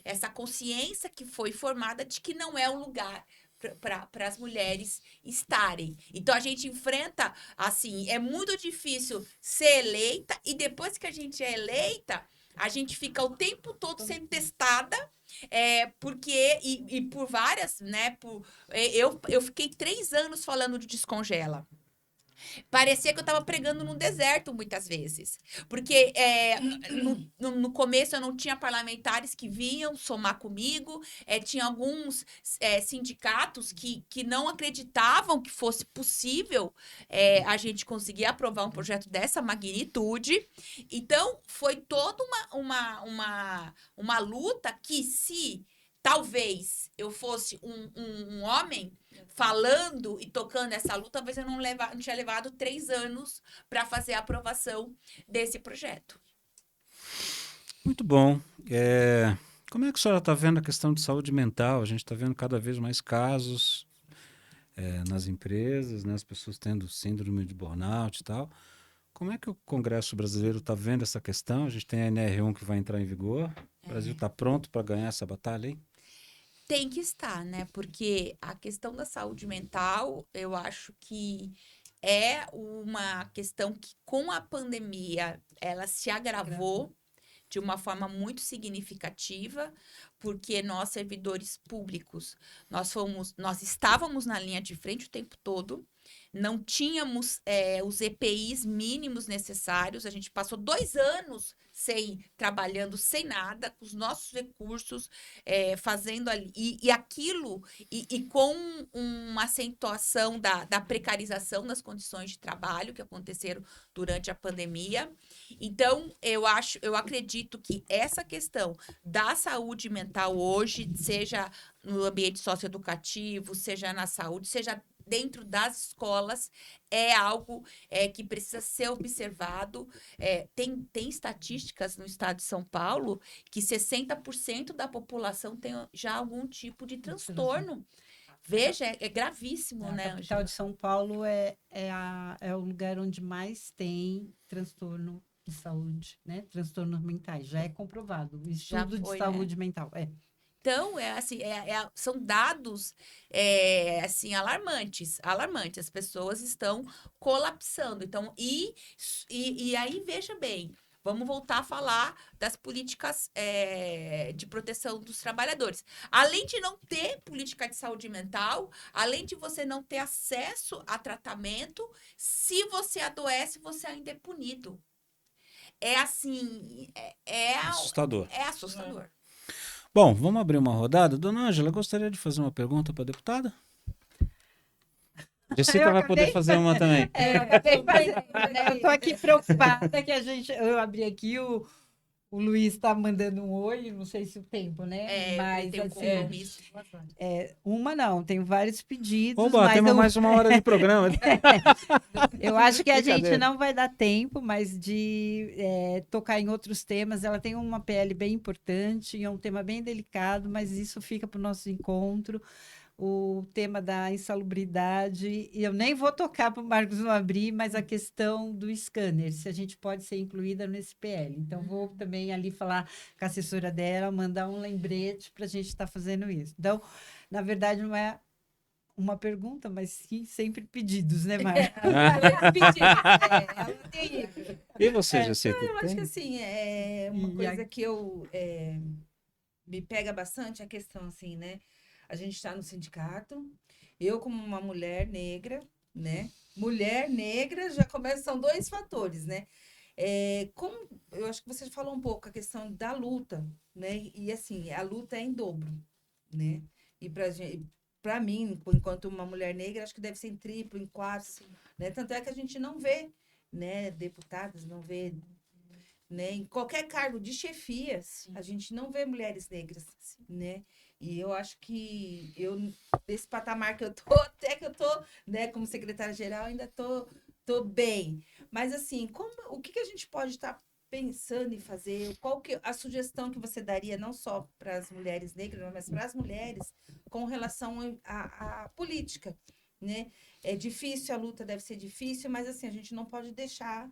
essa consciência que foi formada de que não é um lugar para as mulheres estarem. Então, a gente enfrenta, assim, é muito difícil ser eleita, e depois que a gente é eleita, a gente fica o tempo todo sendo testada, porque, e por várias, né, eu fiquei 3 anos falando de Descongela. Parecia que eu estava pregando no deserto muitas vezes. Porque no começo eu não tinha parlamentares que vinham somar comigo, tinha alguns sindicatos que não acreditavam que fosse possível a gente conseguir aprovar um projeto dessa magnitude. Então, foi toda uma luta que, se talvez eu fosse um homem falando e tocando essa luta, talvez eu não tinha levado 3 anos para fazer a aprovação desse projeto. Muito bom. Como é que a senhora está vendo a questão de saúde mental? A gente está vendo cada vez mais casos nas empresas, né? As pessoas tendo síndrome de burnout e tal. Como é que o Congresso brasileiro está vendo essa questão? A gente tem a NR1 que vai entrar em vigor. O Brasil está pronto para ganhar essa batalha, hein? Tem que estar, né? Porque a questão da saúde mental, eu acho que é uma questão que, com a pandemia, ela se agravou de uma forma muito significativa, porque nós, servidores públicos, nós estávamos na linha de frente o tempo todo, não tínhamos os EPIs mínimos necessários, a gente passou 2 anos trabalhando sem nada, com os nossos recursos, fazendo ali, e aquilo, e com uma acentuação da precarização das condições de trabalho que aconteceram durante a pandemia. Então, eu acredito que essa questão da saúde mental hoje, seja no ambiente socioeducativo, seja na saúde, seja dentro das escolas, é algo que precisa ser observado. Tem estatísticas no estado de São Paulo que 60% da população tem já algum tipo de transtorno. Veja, é gravíssimo, né, A capital de São Paulo é o lugar onde mais tem transtorno de saúde, né? Transtornos mentais. Já é comprovado. O estudo de saúde mental. Então, são dados assim, alarmantes. As pessoas estão colapsando. Então, e aí, veja bem, vamos voltar a falar das políticas de proteção dos trabalhadores. Além de não ter política de saúde mental, além de você não ter acesso a tratamento, se você adoece, você ainda é punido. É assim, Assustador. É assustador. Bom, vamos abrir uma rodada. Dona Ângela, gostaria de fazer uma pergunta para a deputada? Jessita vai poder fazer uma também. Eu estou aqui preocupada que eu abri aqui, o Luiz está mandando um oi, não sei se o tempo, né? Mas tem um assim, compromisso. uma não, tenho vários pedidos. Oba, mas temos mais uma hora de programa. Eu acho que a gente não vai dar tempo, mas de tocar em outros temas. Ela tem uma PL bem importante, é um tema bem delicado, mas isso fica para o nosso encontro. O tema da insalubridade, e eu nem vou tocar para o Marcos não abrir, mas a questão do scanner, se a gente pode ser incluída nesse PL. Então, vou também ali falar com a assessora dela, mandar um lembrete para a gente estar fazendo isso. Então, na verdade, não é uma pergunta, mas sim sempre pedidos, né, Marcos? E você, Jessita? Eu acho que assim, uma coisa que me pega bastante a questão, assim, né? A gente está no sindicato, eu como uma mulher negra, né? Mulher negra já são 2 fatores, né? Eu acho que você falou um pouco a questão da luta, né? E assim, a luta é em dobro, né? E para mim, enquanto uma mulher negra, acho que deve ser em triplo, em 4, né? Tanto é que a gente não vê, né, deputadas, não vê, né, em qualquer cargo de chefia, a gente não vê mulheres negras, né? E eu acho que nesse patamar que eu tô, até que eu tô, né, como secretária-geral, ainda tô bem. Mas assim, o que a gente pode estar pensando em fazer? Qual que a sugestão que você daria, não só para as mulheres negras, mas para as mulheres, com relação à política, né? É difícil, a luta deve ser difícil, mas assim, a gente não pode deixar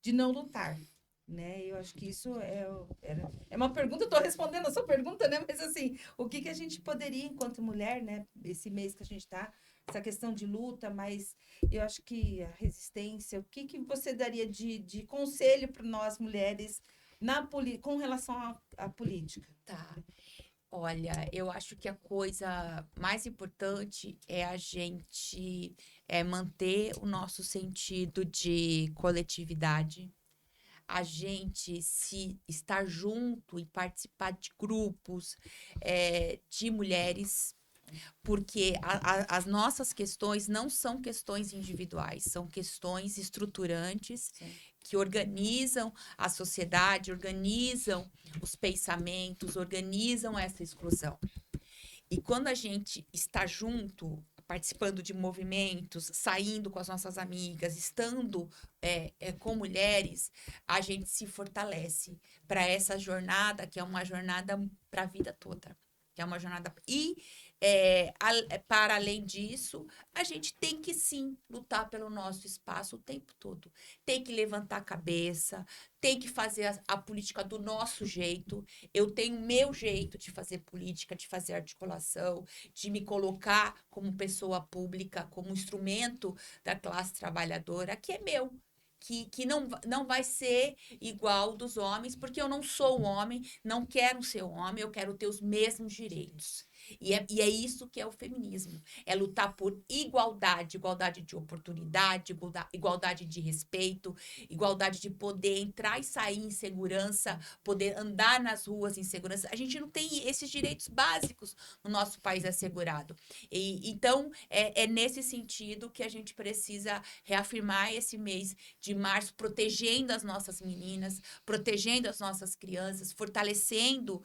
de não lutar, né? Eu acho que isso é uma pergunta, eu estou respondendo a sua pergunta, né? Mas assim, o que a gente poderia, enquanto mulher, né? Esse mês que a gente está, essa questão de luta, mas eu acho que a resistência, o que você daria de conselho para nós mulheres com relação à política? Tá. Olha, eu acho que a coisa mais importante é a gente manter o nosso sentido de coletividade, a gente se estar junto e participar de grupos de mulheres, porque as nossas questões não são questões individuais, são questões estruturantes. Sim. Que organizam a sociedade, organizam os pensamentos, organizam essa exclusão. E quando a gente está junto, participando de movimentos, saindo com as nossas amigas, estando com mulheres, a gente se fortalece para essa jornada, que é uma jornada para a vida toda. Que é uma jornada... E, para além disso, a gente tem que, sim, lutar pelo nosso espaço o tempo todo. Tem que levantar a cabeça, tem que fazer a política do nosso jeito. Eu tenho o meu jeito de fazer política, de fazer articulação, de me colocar como pessoa pública, como instrumento da classe trabalhadora, que é meu. Que não vai ser igual dos homens, porque eu não sou um homem, não quero ser um homem, eu quero ter os mesmos direitos. E é isso que é o feminismo. É lutar por igualdade, igualdade de oportunidade, igualdade de respeito, igualdade de poder entrar e sair em segurança, poder andar nas ruas em segurança. A gente não tem esses direitos básicos no nosso país assegurado. Então, é nesse sentido que a gente precisa reafirmar esse mês de março, protegendo as nossas meninas, protegendo as nossas crianças, fortalecendo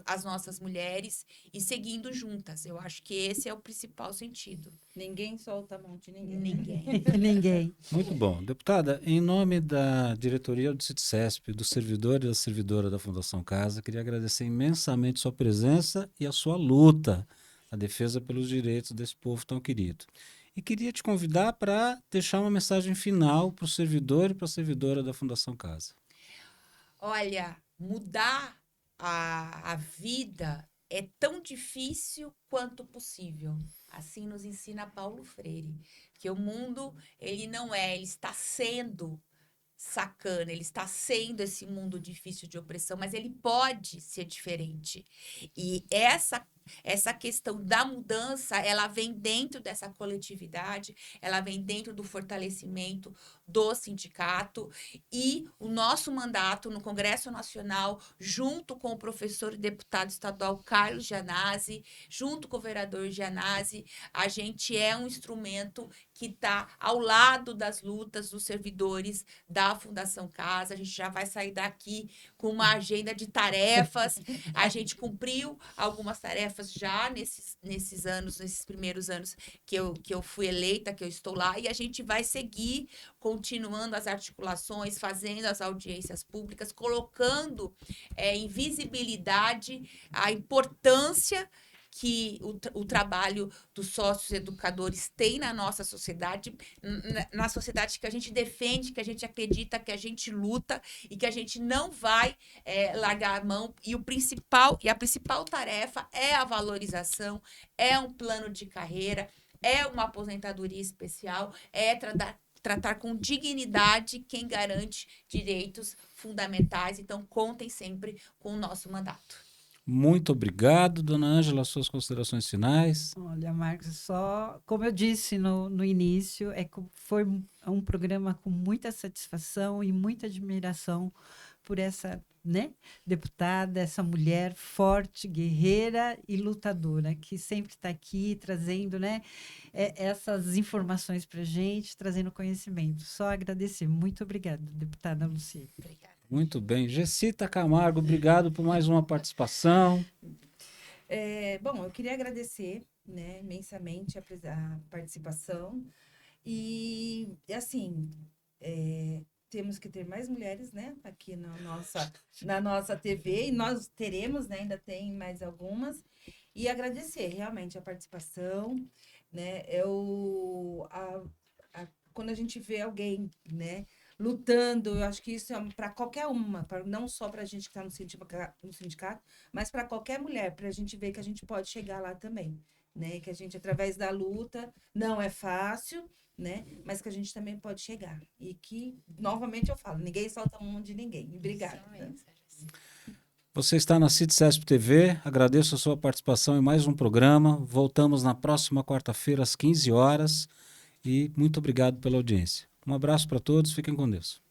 as nossas mulheres e seguindo juntas. Eu acho que esse é o principal sentido. Ninguém solta a mão de ninguém. Ninguém. Ninguém. Muito bom. Deputada, em nome da diretoria do CITSESP, dos servidores e da servidora da Fundação Casa, queria agradecer imensamente sua presença e a sua luta na defesa pelos direitos desse povo tão querido. E queria te convidar para deixar uma mensagem final para o servidor e para a servidora da Fundação Casa. Olha, mudar a vida é tão difícil quanto possível. Assim nos ensina Paulo Freire, que o mundo, ele está sendo sacana, ele está sendo esse mundo difícil de opressão, mas ele pode ser diferente. E essa questão da mudança, ela vem dentro dessa coletividade, ela vem dentro do fortalecimento do sindicato e o nosso mandato no Congresso Nacional, junto com o professor e deputado estadual Carlos Gianazzi, junto com o vereador Gianazzi, a gente é um instrumento que está ao lado das lutas dos servidores da Fundação Casa. A gente já vai sair daqui com uma agenda de tarefas. A gente cumpriu algumas tarefas já nesses anos, nesses primeiros anos que eu fui eleita, que eu estou lá, e a gente vai seguir continuando as articulações, fazendo as audiências públicas, colocando em visibilidade a importância que o trabalho dos sócios educadores tem na nossa sociedade, na sociedade que a gente defende, que a gente acredita, que a gente luta e que a gente não vai largar a mão. E a principal tarefa é a valorização, é um plano de carreira, é uma aposentadoria especial, é tratar com dignidade quem garante direitos fundamentais. Então, contem sempre com o nosso mandato. Muito obrigado, dona Ângela, suas considerações finais. Olha, Marcos, só como eu disse no início, foi um programa com muita satisfação e muita admiração por essa, né, deputada, essa mulher forte, guerreira e lutadora, que sempre está aqui trazendo, né, essas informações para a gente, trazendo conhecimento. Só agradecer. Muito obrigada, deputada Lucia. Obrigada. Muito bem. Gessita Camargo, obrigado por mais uma participação. Bom, eu queria agradecer, né, imensamente a participação e assim, temos que ter mais mulheres, né, aqui na nossa TV, e nós teremos, né, ainda tem mais algumas, e agradecer realmente a participação, né, quando a gente vê alguém, né, lutando, eu acho que isso é para qualquer uma, não só para a gente que está no sindicato, mas para qualquer mulher, para a gente ver que a gente pode chegar lá também, né? Que a gente, através da luta, não é fácil, né? Mas que a gente também pode chegar. E que, novamente eu falo, ninguém solta a mão de ninguém. Obrigada. Você está na CITSESP TV, agradeço a sua participação em mais um programa. Voltamos na próxima quarta-feira, às 15 horas. E muito obrigado pela audiência. Um abraço para todos, fiquem com Deus.